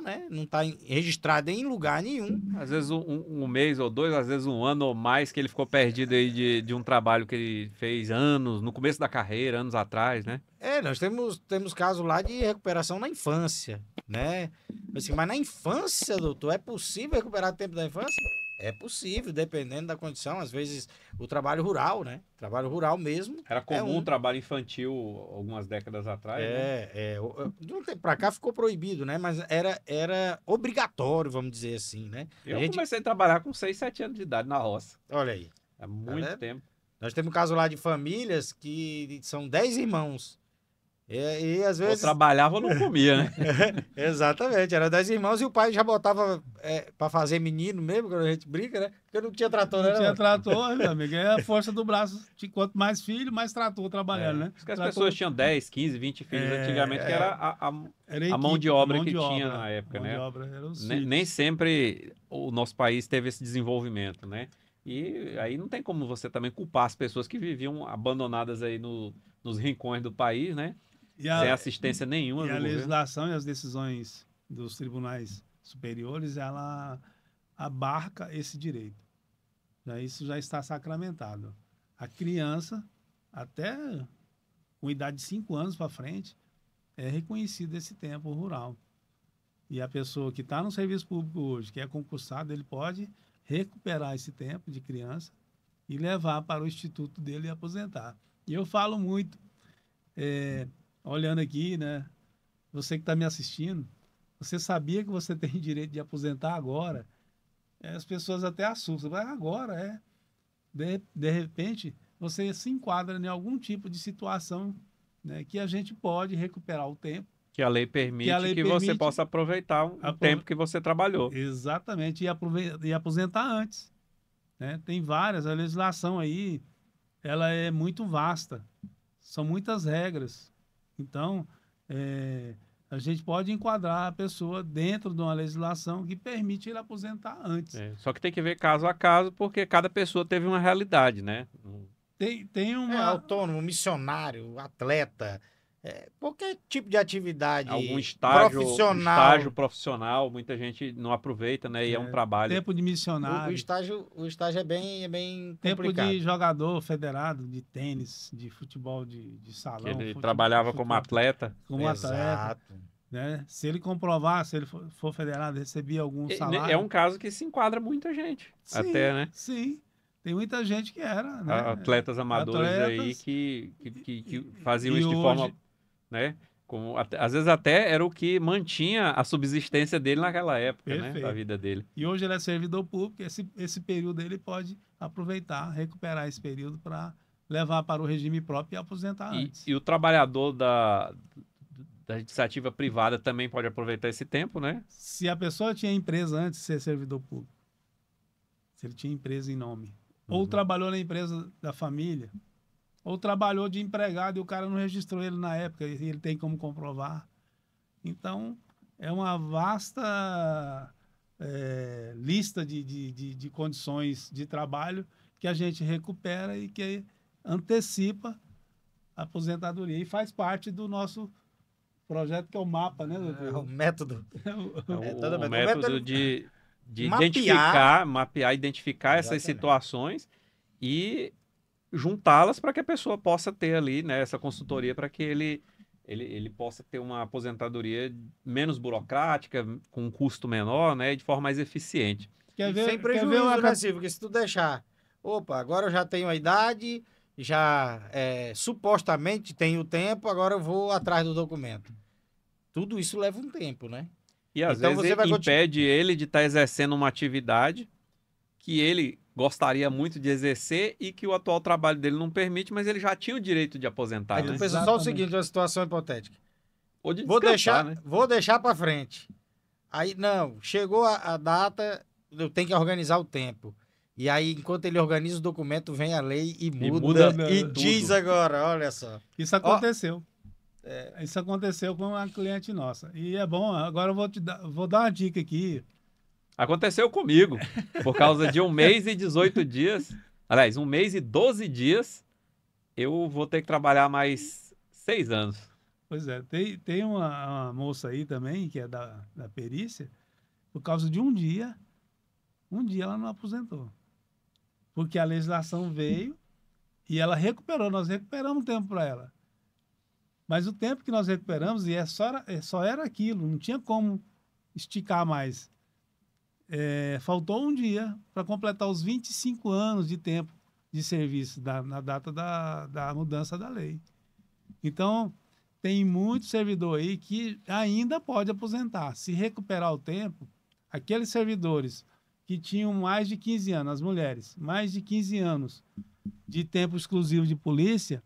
né? Não está registrado em lugar nenhum. Às vezes um mês ou dois, às vezes um ano ou mais que ele ficou perdido aí de um trabalho que ele fez anos, no começo da carreira, anos atrás, né? Nós temos casos lá de recuperação na infância, né? Assim, mas na infância, doutor, é possível recuperar tempo da infância? É possível, dependendo da condição. Às vezes, o trabalho rural, né? Trabalho rural mesmo. Era comum o trabalho infantil algumas décadas atrás, né? De um tempo pra cá ficou proibido, né? Mas era obrigatório, vamos dizer assim, né? Eu comecei a trabalhar com 6, 7 anos de idade na roça. Olha aí. Há muito vendo? tempo. Nós temos um caso lá de famílias que são 10 irmãos. E às vezes. Ou trabalhava ou não comia, né? Exatamente, era 10 irmãos e o pai já botava pra fazer menino mesmo, quando a gente brinca, né? Porque não tinha trator, né? Não tinha trator, meu amigo. É a força do braço. Quanto mais filho, mais trator trabalhando, né? Porque as Trator- pessoas tinham 10, 15, 20 filhos antigamente, que era Era a mão equipe, de obra mão que de tinha obra, na época, mão né? de obra, eram os Nem filhos. sempre o nosso país teve esse desenvolvimento, né? E aí não tem como você também culpar as pessoas que viviam abandonadas aí nos rincões do país, né? E Sem assistência nenhuma e do a governo. legislação e as decisões dos tribunais superiores, ela abarca esse direito. Isso já está sacramentado. A criança, até com idade de 5 anos para frente, é reconhecido esse tempo rural. E a pessoa que está no serviço público hoje, que é concursado, ele pode recuperar esse tempo de criança e levar para o instituto dele e aposentar. E eu falo muito, olhando aqui, né? Você que está me assistindo, você sabia que você tem direito de aposentar agora? As pessoas até assustam. Mas agora, de repente, você se enquadra em algum tipo de situação, né, que a gente pode recuperar o tempo. Que a lei permite que você possa aproveitar um tempo que você trabalhou. Exatamente, e aposentar antes. Né? Tem várias, a legislação aí, ela é muito vasta. São muitas regras. Então, a gente pode enquadrar a pessoa dentro de uma legislação que permite ele aposentar antes. Só que tem que ver caso a caso, porque cada pessoa teve uma realidade, né? Tem uma... autônomo, missionário, atleta, qualquer tipo de atividade Algum estágio profissional. profissional, muita gente não aproveita, né? E é um trabalho. Tempo de missionário. O estágio é bem Tempo complicado. de jogador federado de tênis, de futebol de salão. Que ele futebol, trabalhava como atleta. Como atleta. Exato. Né? Se ele comprovar, se ele for federado, recebia algum salário. É um caso que se enquadra muita gente. Sim, até, né? Sim. Tem muita gente que era, né? Atletas amadores aí que faziam E isso de hoje... forma, né? Às vezes até era o que mantinha a subsistência dele naquela época, né? Da vida dele. E hoje ele é servidor público, esse período ele pode aproveitar, recuperar esse período para levar para o regime próprio e aposentar antes. E o trabalhador da iniciativa privada também pode aproveitar esse tempo, né? Se a pessoa tinha empresa antes de ser servidor público, se ele tinha empresa em nome, ou trabalhou na empresa da família, ou trabalhou de empregado e o cara não registrou ele na época, e ele tem como comprovar. Então, é uma vasta lista de condições de trabalho que a gente recupera e que antecipa a aposentadoria e faz parte do nosso projeto, que é o MAPA, né, doutor? O método. O método de mapear, identificar essas situações e juntá-las para que a pessoa possa ter ali, né, essa consultoria para que ele possa ter uma aposentadoria menos burocrática, com um custo menor, né, e de forma mais eficiente. Sem prejuízo, né, Silvio? Porque se tu deixar, agora eu já tenho a idade, já supostamente tenho tempo, agora eu vou atrás do documento. Tudo isso leva um tempo, né? E às vezes impede ele de estar exercendo uma atividade que ele gostaria muito de exercer e que o atual trabalho dele não permite, mas ele já tinha o direito de aposentar. Aí tu pensa só o seguinte, uma situação hipotética. Ou de descansar, né? Vou deixar para frente. Aí, não, chegou a data, eu tenho que organizar o tempo. E aí, enquanto ele organiza o documento, vem a lei e muda e diz agora, olha só. Isso aconteceu. Isso aconteceu com uma cliente nossa. E é bom, agora eu vou dar uma dica aqui. Aconteceu comigo, por causa de 1 mês e 18 dias. Aliás, 1 mês e 12 dias, eu vou ter que trabalhar mais 6 anos. Pois é, tem uma moça aí também, que é da perícia, por causa de um dia ela não aposentou. Porque a legislação veio e ela recuperou, nós recuperamos tempo para ela. Mas o tempo que nós recuperamos, só era aquilo, não tinha como esticar mais. Faltou um dia para completar os 25 anos de tempo de serviço na data da mudança da lei. Então, tem muito servidor aí que ainda pode aposentar. Se recuperar o tempo, aqueles servidores que tinham mais de 15 anos, as mulheres, mais de 15 anos de tempo exclusivo de polícia,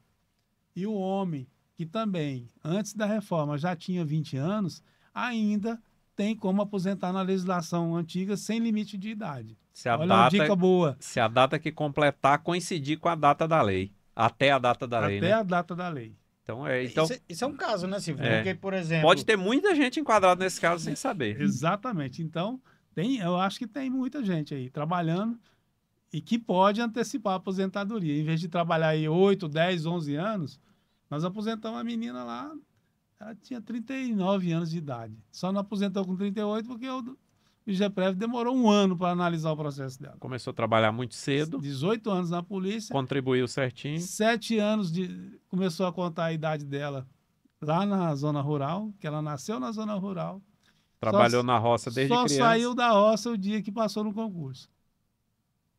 e o homem, que também, antes da reforma, já tinha 20 anos, ainda tem como aposentar na legislação antiga sem limite de idade. Olha uma dica boa. Se a data que completar coincidir com a data da lei. Até a data da lei, né? Até a data da lei. Então, isso é um caso, né, Silvio? Porque, por exemplo... Pode ter muita gente enquadrada nesse caso sem saber. Exatamente. Então, eu acho que tem muita gente aí trabalhando e que pode antecipar a aposentadoria. Em vez de trabalhar aí 8, 10, 11 anos, nós aposentamos a menina lá, ela tinha 39 anos de idade. Só não aposentou com 38 porque o IGPREV demorou 1 ano para analisar o processo dela. Começou a trabalhar muito cedo. 18 anos na polícia. Contribuiu certinho. 7 anos começou a contar a idade dela lá na zona rural, que ela nasceu na zona rural. Trabalhou na roça desde criança. Só saiu da roça o dia que passou no concurso.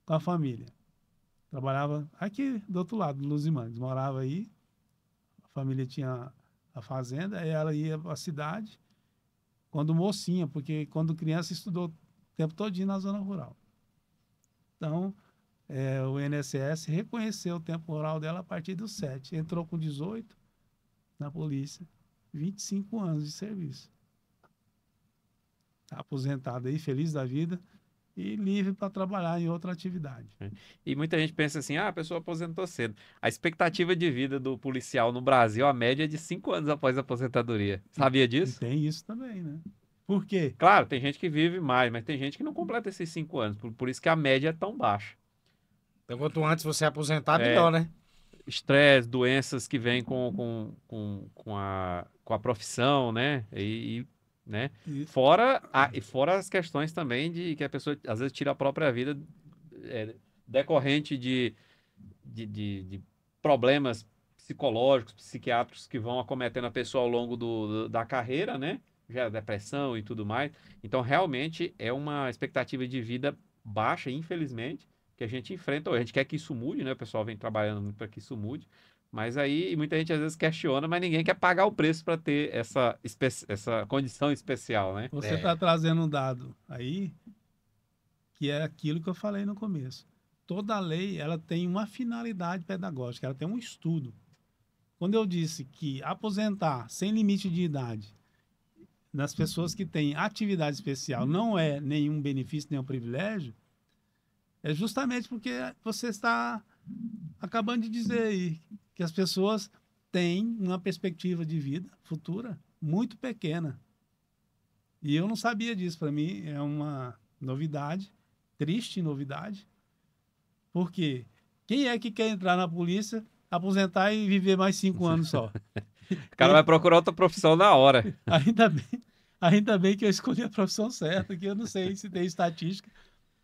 Com a família. Trabalhava aqui do outro lado, no Luzimangues. Morava aí. A família tinha a fazenda, aí ela ia para a cidade quando mocinha, porque quando criança estudou o tempo todinho na zona rural. Então, o INSS reconheceu o tempo rural dela a partir dos 7. Entrou com 18 na polícia, 25 anos de serviço. Tá aposentada aí, feliz da vida. e livre para trabalhar em outra atividade. E muita gente pensa assim, a pessoa aposentou cedo. A expectativa de vida do policial no Brasil, a média é de 5 anos após a aposentadoria. Sabia E disso? tem isso também, né? Por quê? Claro, tem gente que vive mais, mas tem gente que não completa esses 5 anos. Por isso que a média é tão baixa. Então, quanto antes você aposentar, É. melhor, né? Estresse, doenças que vêm com a profissão, né? Né? E- Fora as questões também de que a pessoa às vezes tira a própria vida decorrente de problemas psicológicos, psiquiátricos que vão acometendo a pessoa ao longo da carreira, né? Já depressão e tudo mais. Então, realmente é uma expectativa de vida baixa, infelizmente, que a gente enfrenta. A gente quer que isso mude, né? O pessoal vem trabalhando muito para que isso mude. Mas aí muita gente às vezes questiona, mas ninguém quer pagar o preço para ter essa condição especial, né? Você É. está trazendo um dado aí que é aquilo que eu falei no começo. Toda lei ela tem uma finalidade pedagógica, ela tem um estudo. Quando eu disse que aposentar sem limite de idade nas pessoas que têm atividade especial não é nenhum benefício, nenhum privilégio, é justamente porque você está acabando de dizer aí que as pessoas têm uma perspectiva de vida futura muito pequena. E eu não sabia disso. Para mim é uma novidade, triste novidade. Porque quem é que quer entrar na polícia, aposentar e viver mais 5 anos só? O cara vai procurar outra profissão na hora. Ainda bem que eu escolhi a profissão certa, que eu não sei se tem estatística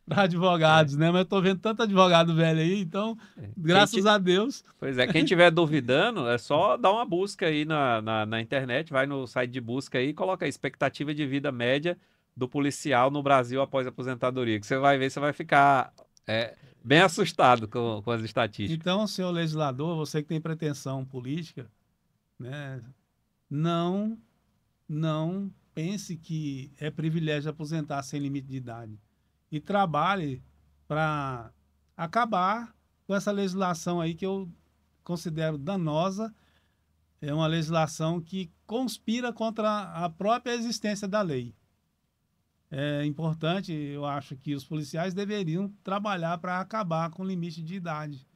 para advogados, né? Mas eu tô vendo tanto advogado velho aí, então, graças a Deus. Pois é, quem estiver duvidando, é só dar uma busca aí na internet, vai no site de busca aí e coloca a expectativa de vida média do policial no Brasil após a aposentadoria, que você vai ver, você vai ficar bem assustado com as estatísticas. Então, senhor legislador, você que tem pretensão política, né? Não pense que é privilégio aposentar sem limite de idade. E trabalhe para acabar com essa legislação aí que eu considero danosa. É uma legislação que conspira contra a própria existência da lei. É importante, eu acho que os policiais deveriam trabalhar para acabar com o limite de idade.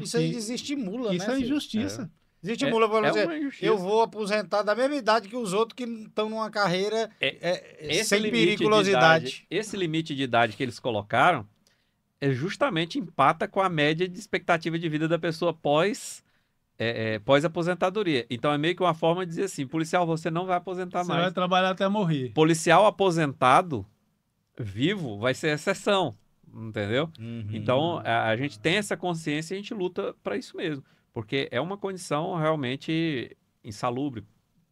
Isso aí desestimula, Isso né? é Ciro? injustiça. Desestimula, por É dizer, uma injustiça. eu vou aposentar da mesma idade que os outros que estão numa carreira sem limite de periculosidade. idade, esse limite de idade que eles colocaram justamente empata com a média de expectativa de vida da pessoa pós-aposentadoria. Então é meio que uma forma de dizer assim, policial, você não vai aposentar Você mais. vai trabalhar até morrer. Policial aposentado, vivo, vai ser exceção, entendeu? Uhum. Então a gente tem essa consciência e a gente luta para isso mesmo. Porque é uma condição realmente insalubre,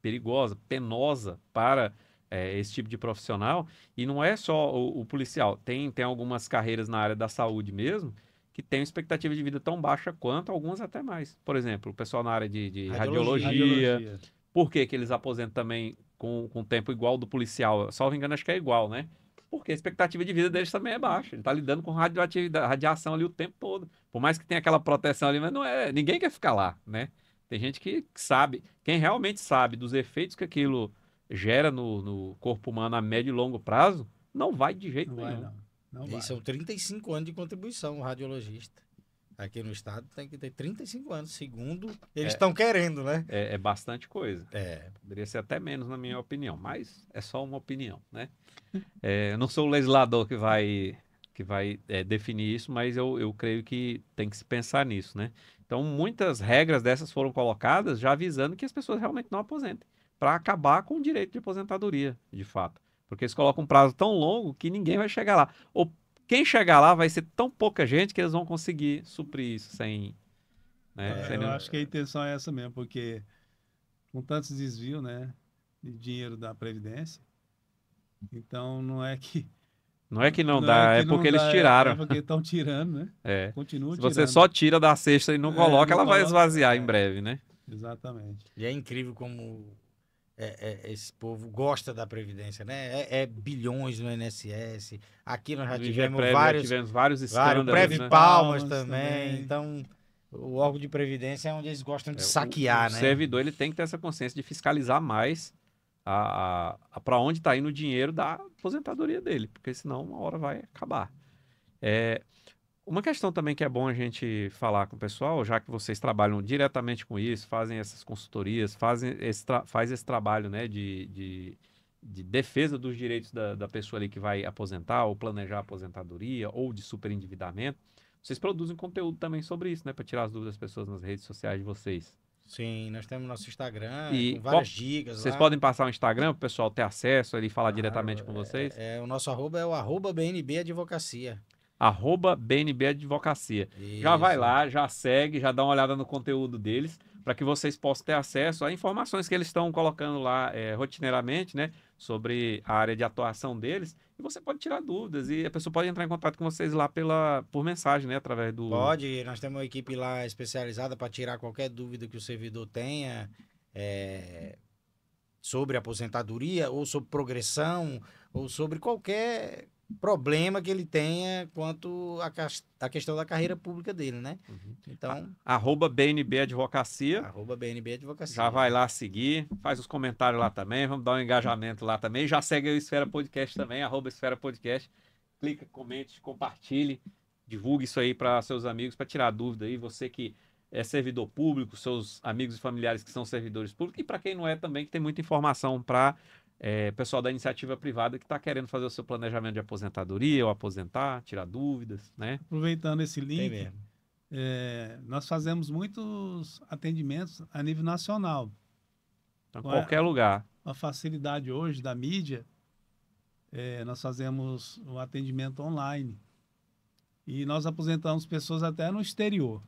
perigosa, penosa para esse tipo de profissional. E não é só o policial. Tem algumas carreiras na área da saúde mesmo que tem uma expectativa de vida tão baixa quanto, algumas até mais. Por exemplo, o pessoal na área de radiologia. Por que eles aposentam também com tempo igual do policial? Salvo engano, acho que é igual, né? Porque a expectativa de vida deles também é baixa. Ele está lidando com radiação ali o tempo todo. Por mais que tenha aquela proteção ali, mas não é. Ninguém quer ficar lá, né? Tem gente que sabe, quem realmente sabe dos efeitos que aquilo gera no corpo humano a médio e longo prazo, não vai de jeito Não vai, nenhum. não E vai. são 35 anos de contribuição, o radiologista. Aqui no estado tem que ter 35 anos, segundo eles estão querendo, né? É bastante coisa. É. Poderia ser até menos, na minha opinião, mas é só uma opinião, né? Eu não sou o legislador que vai definir isso, mas eu creio que tem que se pensar nisso, né? Então, muitas regras dessas foram colocadas já avisando que as pessoas realmente não aposentem, para acabar com o direito de aposentadoria, de fato. Porque eles colocam um prazo tão longo que ninguém vai chegar lá. Ou quem chegar lá vai ser tão pouca gente que eles vão conseguir suprir isso sem... Né, sem Eu nenhum- acho que a intenção é essa mesmo, porque com tantos desvios, né, de dinheiro da Previdência, então não é que Não é que não dá, é que não porque eles dá, tiraram. É porque estão tirando, né? É. Continuam Se tirando. você só tira da cesta e não coloca, não ela vai coloca, esvaziar em breve, né? Exatamente. E é incrível como esse povo gosta da Previdência, né? É bilhões no INSS. Aqui nós já No tivemos IGPREV já vários tivemos vários vários escândalos, Prev né? Palmas Palmas também. também. Então, o órgão de Previdência é onde eles gostam de O saquear, né? servidor ele tem que ter essa consciência de fiscalizar mais para onde está indo o dinheiro da aposentadoria dele, porque senão uma hora vai acabar. Uma questão também que é bom a gente falar com o pessoal, já que vocês trabalham diretamente com isso, fazem essas consultorias, faz esse trabalho, né, de defesa dos direitos da pessoa ali que vai aposentar ou planejar a aposentadoria ou de superendividamento. Vocês produzem conteúdo também sobre isso, né, para tirar as dúvidas das pessoas nas redes sociais de vocês. Sim, nós temos nosso Instagram E com várias dicas vocês lá. podem passar o Instagram para o pessoal ter acesso ali e falar diretamente Claro, com vocês? o nosso arroba é o arroba BNB Advocacia. @BNB Advocacia. Já vai Isso. lá, já segue, já dá uma olhada no conteúdo deles, para que vocês possam ter acesso a informações que eles estão colocando lá rotineiramente, né, sobre a área de atuação deles, e você pode tirar dúvidas, e a pessoa pode entrar em contato com vocês lá por mensagem, né, através do... Pode, nós temos uma equipe lá especializada para tirar qualquer dúvida que o servidor tenha sobre aposentadoria, ou sobre progressão, ou sobre qualquer problema que ele tenha quanto à questão da carreira pública dele, né? Uhum. Então, @BNB Advocacia. arroba BNB Advocacia. Já vai lá seguir, faz os comentários lá também, vamos dar um engajamento lá também. Já segue o Esfera Podcast também, @Esfera Podcast. Clica, comente, compartilhe, divulgue isso aí para seus amigos, para tirar dúvida aí. Você que é servidor público, seus amigos e familiares que são servidores públicos, e para quem não é também, que tem muita informação para pessoal da iniciativa privada que está querendo fazer o seu planejamento de aposentadoria ou aposentar, tirar dúvidas, né? Aproveitando esse Tem link, mesmo. nós fazemos muitos atendimentos a nível nacional. Então, Com qualquer lugar. a facilidade hoje da mídia, nós fazemos o atendimento online. E nós aposentamos pessoas até no exterior.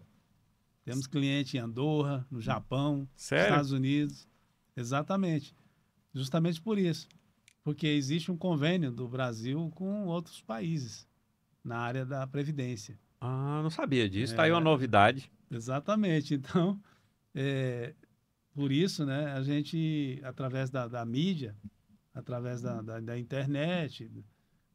Temos cliente em Andorra, no Japão, Sério? Estados Unidos. Exatamente. Justamente por isso. Porque existe um convênio do Brasil com outros países na área da Previdência. Ah, não sabia disso. Tá aí uma novidade. Exatamente. Então, por isso, né, a gente, através da mídia, através da internet,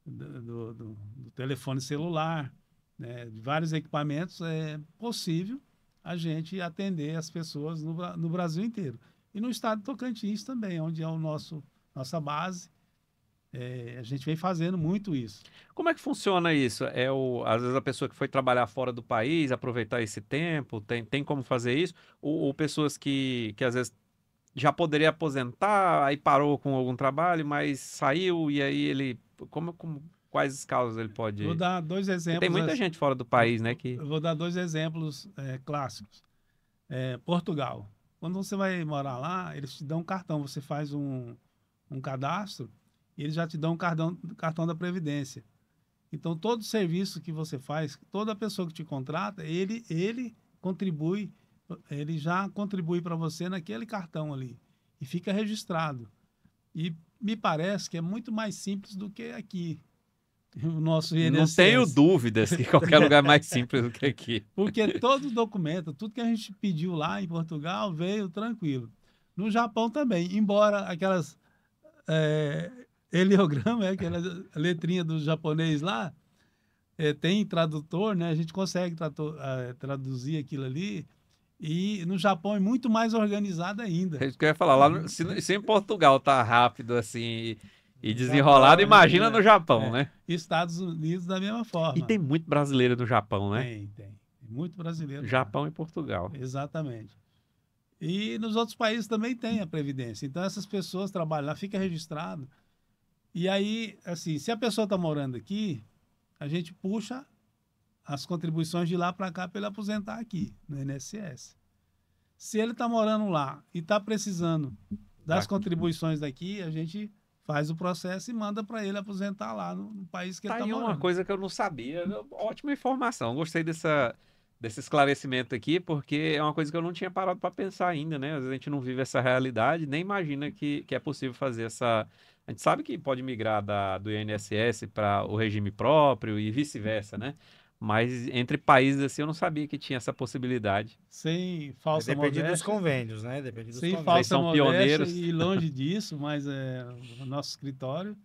do telefone celular, né, de vários equipamentos, é possível a gente atender as pessoas no Brasil inteiro. E no estado de Tocantins também, onde é nossa base. A gente vem fazendo muito isso. Como é que funciona isso? Às vezes a pessoa que foi trabalhar fora do país, aproveitar esse tempo, tem como fazer isso? Ou pessoas que às vezes já poderia aposentar, aí parou com algum trabalho, mas saiu e aí ele... Quais causas ele pode... Vou dar dois Porque exemplos. tem muita gente fora do país, né? Eu vou dar dois exemplos clássicos. Portugal. Quando você vai morar lá, eles te dão um cartão. Você faz um cadastro e eles já te dão um cartão da Previdência. Então, todo serviço que você faz, toda pessoa que te contrata, ele contribui, ele já contribui para você naquele cartão ali. E fica registrado. E me parece que é muito mais simples do que aqui. O nosso INSS. Não tenho dúvidas que qualquer lugar é mais simples do que aqui. Porque todo documento, tudo que a gente pediu lá em Portugal veio tranquilo. No Japão também, embora aquelas heliograma, aquela letrinha do japonês lá, tem tradutor, né? A gente consegue traduzir aquilo ali. E no Japão é muito mais organizado ainda. É isso que eu ia falar. Lá se em Portugal tá rápido assim e desenrolado, imagina no Japão, né? Estados Unidos da mesma forma. E tem muito brasileiro no Japão, né? Tem muito brasileiro. Japão e Portugal. Exatamente. E nos outros países também tem a Previdência. Então, essas pessoas trabalham lá, fica registrado. E aí, assim, se a pessoa está morando aqui, a gente puxa as contribuições de lá para cá para ele aposentar aqui, no INSS. Se ele está morando lá e está precisando das contribuições daqui, a gente faz o processo e manda para ele aposentar lá no país que ele está morando. Tá aí uma coisa que eu não sabia. Ótima informação. Gostei desse esclarecimento aqui, porque é uma coisa que eu não tinha parado para pensar ainda, né? Às vezes a gente não vive essa realidade, nem imagina que é possível fazer essa... A gente sabe que pode migrar do INSS para o regime próprio e vice-versa, né? Mas entre países assim eu não sabia que tinha essa possibilidade. Sem falsa modéstia. Depende dos convênios, né? Depende dos Sem convênios. falsa são modéstia pioneiros. e longe disso, mas o nosso escritório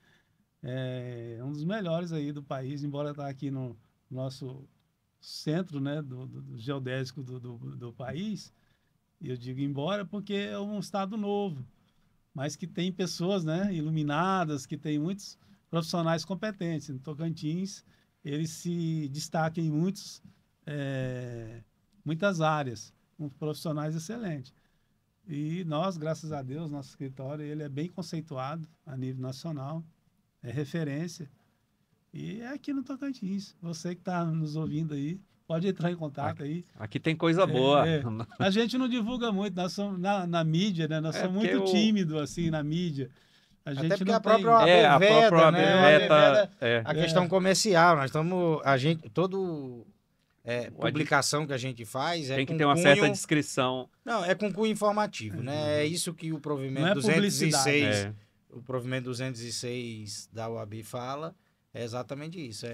é um dos melhores aí do país, embora está aqui no nosso centro, né, do geodésico do país. E eu digo embora porque é um estado novo. mas que tem pessoas, né, iluminadas, que tem muitos profissionais competentes. No Tocantins, eles se destacam em muitas áreas, com profissionais excelentes. E nós, graças a Deus, nosso escritório ele é bem conceituado a nível nacional, é referência. E é aqui no Tocantins. Você que está nos ouvindo aí, pode entrar em contato aí. Aqui tem coisa boa. A gente não divulga muito, nós somos na mídia, né? Nós somos muito tímidos, assim, na mídia. A gente Até porque não a própria OAB a própria veda, OAB né? A OAB veta, veda a questão comercial. Nós estamos, publicação que a gente faz tem é que com ter uma cunho, certa descrição. Não, é com cunho informativo, né? É isso que o Não provimento é 206, É. o provimento 206 da OAB fala, é exatamente isso.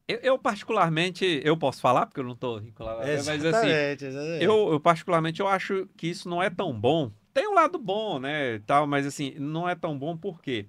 Eu particularmente, eu posso falar, porque eu não estou vinculado, mas assim, Exatamente. eu particularmente eu acho que isso não é tão bom. Tem um lado bom, né, tal, mas assim, não é tão bom porque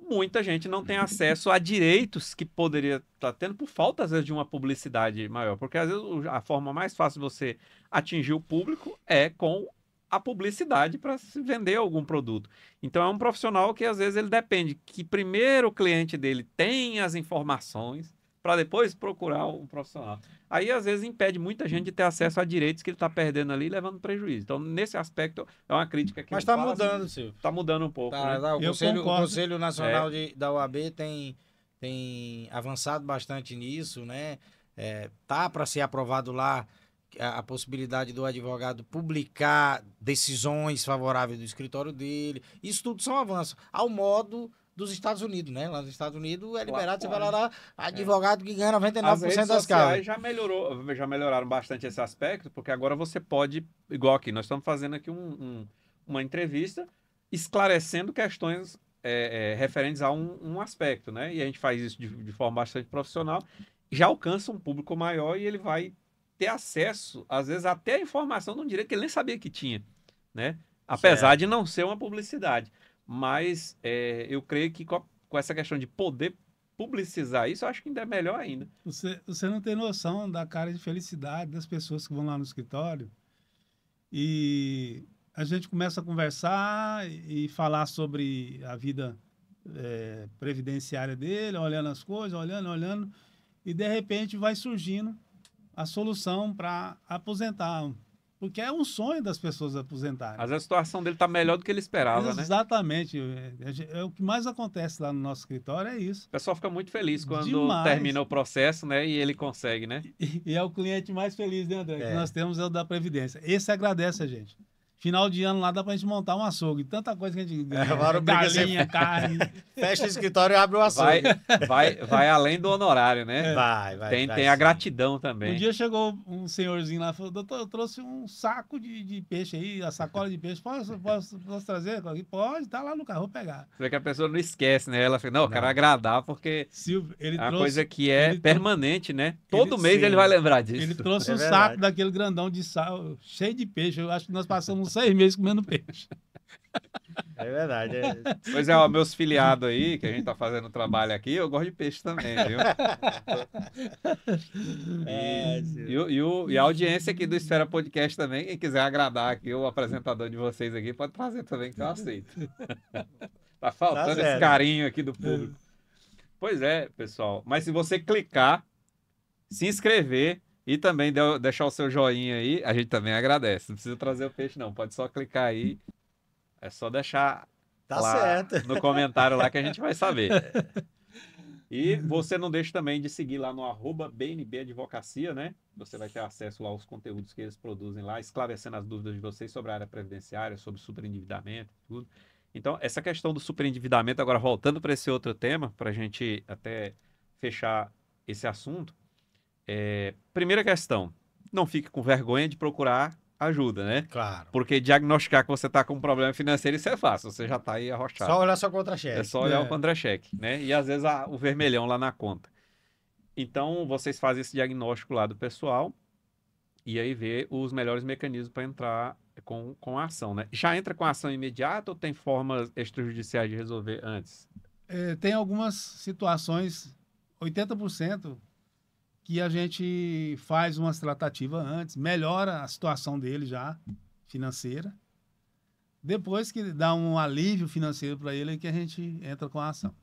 muita gente não tem acesso a direitos que poderia estar tendo por falta, às vezes, de uma publicidade maior. Porque, às vezes, a forma mais fácil de você atingir o público é com a publicidade para se vender algum produto. Então, é um profissional que, às vezes, ele depende que primeiro o cliente dele tenha as informações para depois procurar um profissional. Aí, às vezes, impede muita gente de ter acesso a direitos que ele está perdendo ali, levando prejuízo. Então, nesse aspecto, é uma crítica que Mas eu está faço. mudando, Silvio. Está mudando um pouco, Tá, né? tá, o Eu concordo. Conselho Nacional da OAB tem avançado bastante nisso, né? Tá para ser aprovado lá a possibilidade do advogado publicar decisões favoráveis do escritório dele. Isso tudo são avanços, ao modo dos Estados Unidos, né? Lá nos Estados Unidos é liberado, você vai lá, advogado que ganha 99% As redes das causas. já melhoraram bastante esse aspecto, porque agora você pode, igual aqui, nós estamos fazendo aqui uma entrevista esclarecendo questões referentes a um aspecto, né? E a gente faz isso de forma bastante profissional, já alcança um público maior e ele vai ter acesso, às vezes, até a informação de um direito que ele nem sabia que tinha, né? Apesar de não ser uma publicidade. Mas eu creio que com essa questão de poder publicizar isso, eu acho que ainda é melhor ainda. Você não tem noção da cara de felicidade das pessoas que vão lá no escritório e a gente começa a conversar e falar sobre a vida previdenciária dele, olhando as coisas, olhando, e de repente vai surgindo a solução para aposentar. Porque é um sonho das pessoas aposentarem. Às vezes a situação dele está melhor do que ele esperava, né? Exatamente. O que mais acontece lá no nosso escritório é isso. O pessoal fica muito feliz quando Demais. termina o processo, né? E ele consegue, né? E é o cliente mais feliz, né, André? É. Que nós temos é o da Previdência. Esse agradece a gente. Final de ano lá dá pra gente montar um açougue. Tanta coisa que a gente agora galinha, carne. Fecha o escritório e abre o açougue. Vai além do honorário, né? Vai. Tem a gratidão também. Um dia chegou um senhorzinho lá e falou: doutor, eu trouxe um saco de peixe aí, a sacola de peixe. Posso trazer? Pode, tá lá no carro, vou pegar. Você vê que a pessoa não esquece, né? Ela fala, não, eu quero agradar, porque Silvio, ele é uma trouxe, coisa que é ele permanente, né? Todo mês sim. ele vai lembrar disso. Ele trouxe um verdade. saco daquele grandão de sal, cheio de peixe. Eu acho que nós passamos uns 6 meses comendo peixe. É verdade. Pois é, ó, meus filiados aí, que a gente tá fazendo trabalho aqui, eu gosto de peixe também, viu? E a audiência aqui do Esfera Podcast também, quem quiser agradar aqui o apresentador de vocês aqui, pode trazer também, que eu aceito. Tá faltando esse certo. carinho aqui do público. Pois é, pessoal. Mas se você clicar, se inscrever e também deixar o seu joinha aí, a gente também agradece. Não precisa trazer o peixe, não. Pode só clicar aí. É só deixar Tá lá certo. no comentário lá que a gente vai saber. E você não deixa também de seguir lá no @BNB Advocacia, né? Você vai ter acesso lá aos conteúdos que eles produzem lá, esclarecendo as dúvidas de vocês sobre a área previdenciária, sobre superendividamento, tudo. Então, essa questão do superendividamento, agora voltando para esse outro tema, para a gente até fechar esse assunto. Primeira questão, não fique com vergonha de procurar ajuda, né? Claro. Porque diagnosticar que você está com um problema financeiro, isso é fácil, você já está aí arrochado. Só olhar sua contra-cheque. É só olhar o contra-cheque, né? E às vezes o vermelhão lá na conta. Então, vocês fazem esse diagnóstico lá do pessoal e aí vê os melhores mecanismos para entrar com a ação, né? Já entra com a ação imediata ou tem formas extrajudiciais de resolver antes? Tem algumas situações, 80%, que a gente faz umas tratativas antes, melhora a situação dele já, financeira, Depois que dá um alívio financeiro para ele, é que a gente entra com a ação.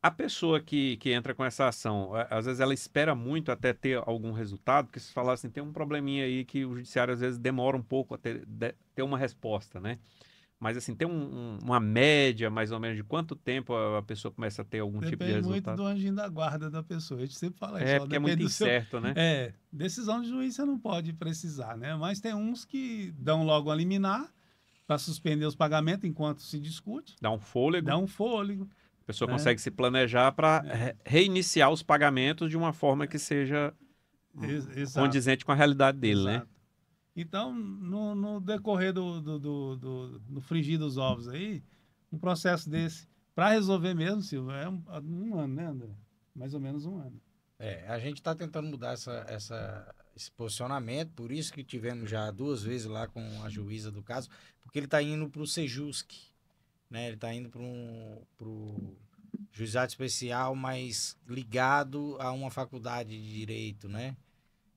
A pessoa que entra com essa ação, às vezes ela espera muito até ter algum resultado, porque se falar assim, tem um probleminha aí que o judiciário às vezes demora um pouco a ter uma resposta, né? Mas assim, tem uma média mais ou menos de quanto tempo a pessoa começa a ter algum tipo de Depende muito resultado? do anjinho da guarda da pessoa. A gente sempre fala isso. É, Ó, porque é depende muito do seu... incerto, né? Decisão de juiz você não pode precisar, né? Mas tem uns que dão logo a liminar para suspender os pagamentos enquanto se discute, Dá um fôlego, dá um fôlego, a pessoa né? consegue se planejar para reiniciar os pagamentos de uma forma que seja Exato, condizente com a realidade dele, né? exato. Então, no decorrer do frigir dos ovos aí, um processo desse, para resolver mesmo, Silvio, é um ano, né, André? Mais ou menos um ano. A gente está tentando mudar esse posicionamento, por isso que tivemos já 2 vezes lá com a juíza do caso, porque ele está indo para o Sejusc, né? Ele está indo para o juizado especial, mas ligado a uma faculdade de direito, né?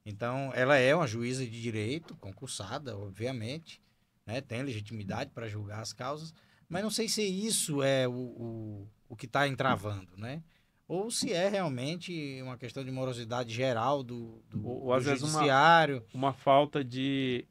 Então, ela é uma juíza de direito, concursada, obviamente, né? Tem legitimidade para julgar as causas, mas não sei se isso é o que está entravando, né? Ou se é realmente uma questão de morosidade geral Ou do às vezes judiciário. uma falta de,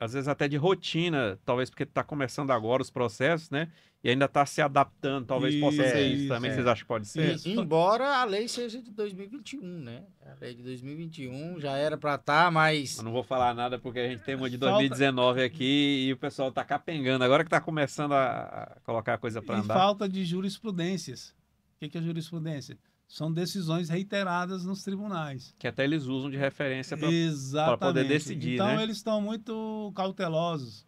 às vezes até de rotina, talvez porque está começando agora os processos, né? E ainda está se adaptando, talvez possa ser isso também. Vocês acham que pode ser? Isso. Embora a lei seja de 2021, né? A lei de 2021 já era para estar, mas Eu não vou falar nada porque a gente tem uma de Falta- 2019 aqui e o pessoal está capengando. Agora que está começando a colocar a coisa para E andar. falta de jurisprudências. O que é jurisprudência? São decisões reiteradas nos tribunais. Que até eles usam de referência para Exatamente. poder decidir, então, né? eles estão muito cautelosos,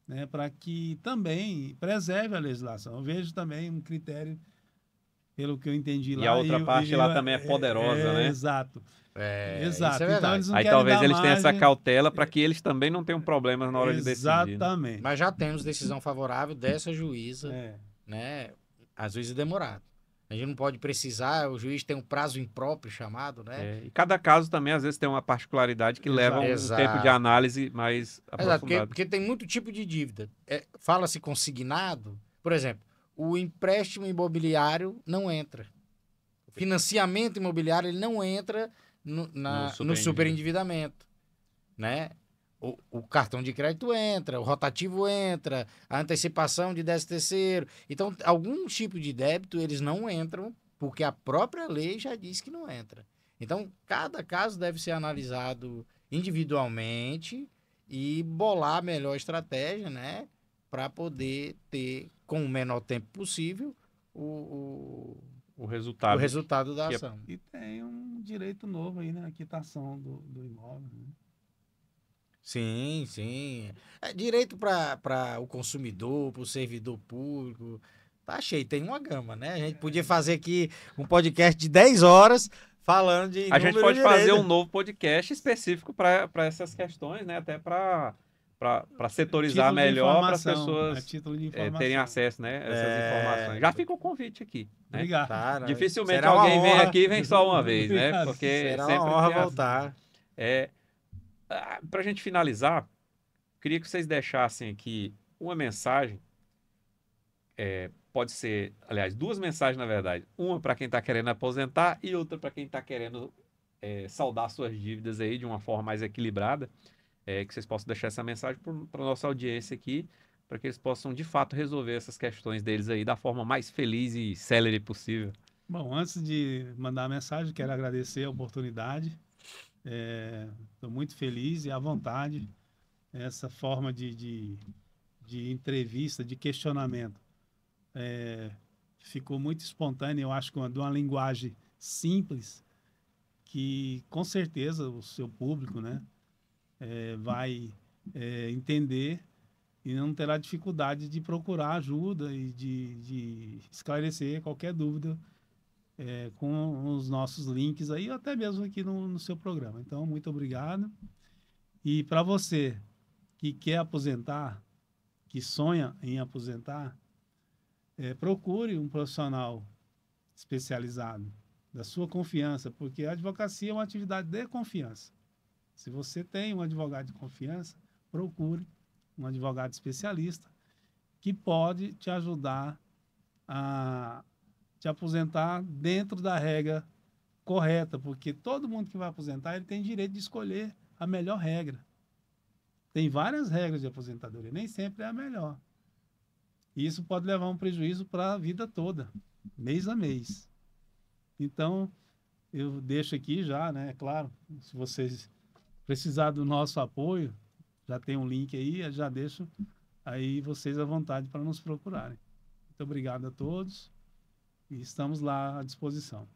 né, para que também preserve a legislação. Eu vejo também um critério, pelo que eu entendi lá. E a outra parte lá também é poderosa, né? Exato. isso é Então, verdade. eles não Aí querem talvez dar eles tenham essa margem. cautela para que eles também não tenham problemas na hora de decidir. Né? Exatamente. Mas já temos decisão favorável dessa juíza, É. né? Às vezes demorado. A gente não pode precisar, o juiz tem um prazo impróprio chamado, né? É, e cada caso também, às vezes, tem uma particularidade que leva um Exato. tempo de análise mais Exato, porque, aprofundado. porque tem muito tipo de dívida. Fala-se consignado, por exemplo, o empréstimo imobiliário não entra. O financiamento imobiliário ele não entra no superendividamento, né? O cartão de crédito entra, o rotativo entra, a antecipação de 13º. Então, algum tipo de débito eles não entram porque a própria lei já diz que não entra. Então, cada caso deve ser analisado individualmente e bolar a melhor estratégia, né? Para poder ter, com o menor tempo possível, o resultado da ação. E tem um direito novo aí, né? A quitação do imóvel. Né? Sim, sim. É direito para o consumidor, para o servidor público. Tá cheio, tem uma gama, né? A gente podia fazer aqui um podcast de 10 horas falando de A gente inúmeros pode fazer direitos. um novo podcast específico para essas questões, né? Até para setorizar Título de melhor para as informação, pessoas título de informação. terem acesso, né? A essas informações. Já fica o convite aqui, né? Obrigado. Tá, né? Dificilmente Será uma alguém vem honra. aqui e vem só uma vez, né? Obrigado. Porque Será sempre uma honra tem voltar. Para a gente finalizar, queria que vocês deixassem aqui uma mensagem. Pode ser, aliás, 2 mensagens, na verdade. Uma para quem está querendo aposentar e outra para quem está querendo saldar suas dívidas aí de uma forma mais equilibrada. Que vocês possam deixar essa mensagem para a nossa audiência aqui, para que eles possam, de fato, resolver essas questões deles aí da forma mais feliz e célere possível. Bom, antes de mandar a mensagem, quero agradecer a oportunidade. Estou muito feliz e à vontade. Essa forma de entrevista, de questionamento, ficou muito espontânea. Eu acho que de uma linguagem simples, que com certeza o seu público, né, vai entender e não terá dificuldade de procurar ajuda e de esclarecer qualquer dúvida com os nossos links aí, ou até mesmo aqui no seu programa. Então, muito obrigado. E para você que quer aposentar, que sonha em aposentar, procure um profissional especializado, da sua confiança, porque a advocacia é uma atividade de confiança. Se você tem um advogado de confiança, procure um advogado especialista, que pode te ajudar a te aposentar dentro da regra correta, porque todo mundo que vai aposentar, ele tem direito de escolher a melhor regra. Tem várias regras de aposentadoria, nem sempre é a melhor. E isso pode levar a um prejuízo para a vida toda, mês a mês. Então, eu deixo aqui já, né? Claro, se vocês precisar do nosso apoio, já tem um link aí, eu já deixo aí vocês à vontade para nos procurarem. Muito obrigado a todos e estamos lá à disposição.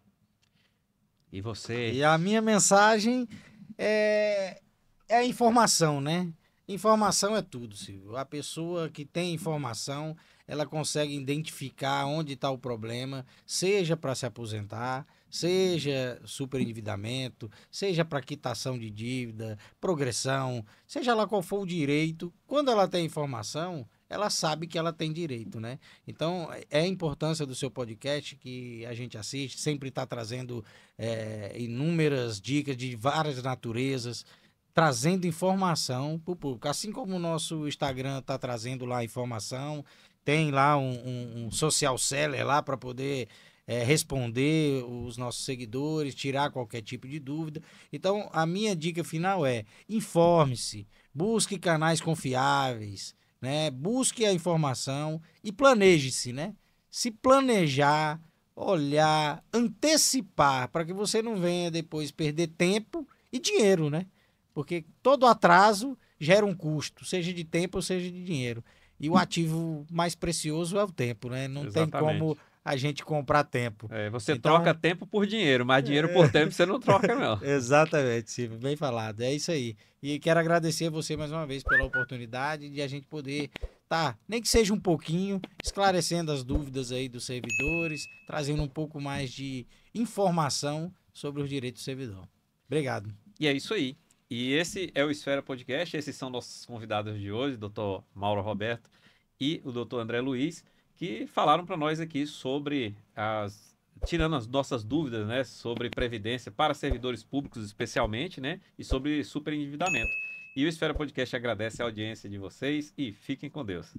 E você? E a minha mensagem é a informação, né? Informação é tudo, Silvio. A pessoa que tem informação, ela consegue identificar onde está o problema, seja para se aposentar, seja superendividamento, seja para quitação de dívida, progressão, seja lá qual for o direito. Quando ela tem informação, ela sabe que ela tem direito, né? Então, é a importância do seu podcast que a gente assiste, sempre está trazendo inúmeras dicas de várias naturezas, trazendo informação para o público. Assim como o nosso Instagram está trazendo lá informação, tem lá um social seller lá para poder responder os nossos seguidores, tirar qualquer tipo de dúvida. Então, a minha dica final é: informe-se, busque canais confiáveis, né? Busque a informação e planeje-se, né? Se planejar, olhar, antecipar, para que você não venha depois perder tempo e dinheiro, né? Porque todo atraso gera um custo, seja de tempo ou seja de dinheiro. E o ativo mais precioso é o tempo, né? Não tem como a gente comprar tempo. Você troca tempo por dinheiro, mas dinheiro por tempo você não troca, não. Exatamente, Silvio, bem falado. É isso aí. E quero agradecer a você mais uma vez pela oportunidade de a gente poder, nem que seja um pouquinho, esclarecendo as dúvidas aí dos servidores, trazendo um pouco mais de informação sobre os direitos do servidor. Obrigado. E é isso aí. E esse é o Esfera Podcast. Esses são nossos convidados de hoje, Dr. Mauro Roberto e o Dr. André Luiz, que falaram para nós aqui sobre tirando as nossas dúvidas, né, sobre previdência para servidores públicos especialmente, né, e sobre superendividamento. E o Esfera Podcast agradece a audiência de vocês e fiquem com Deus.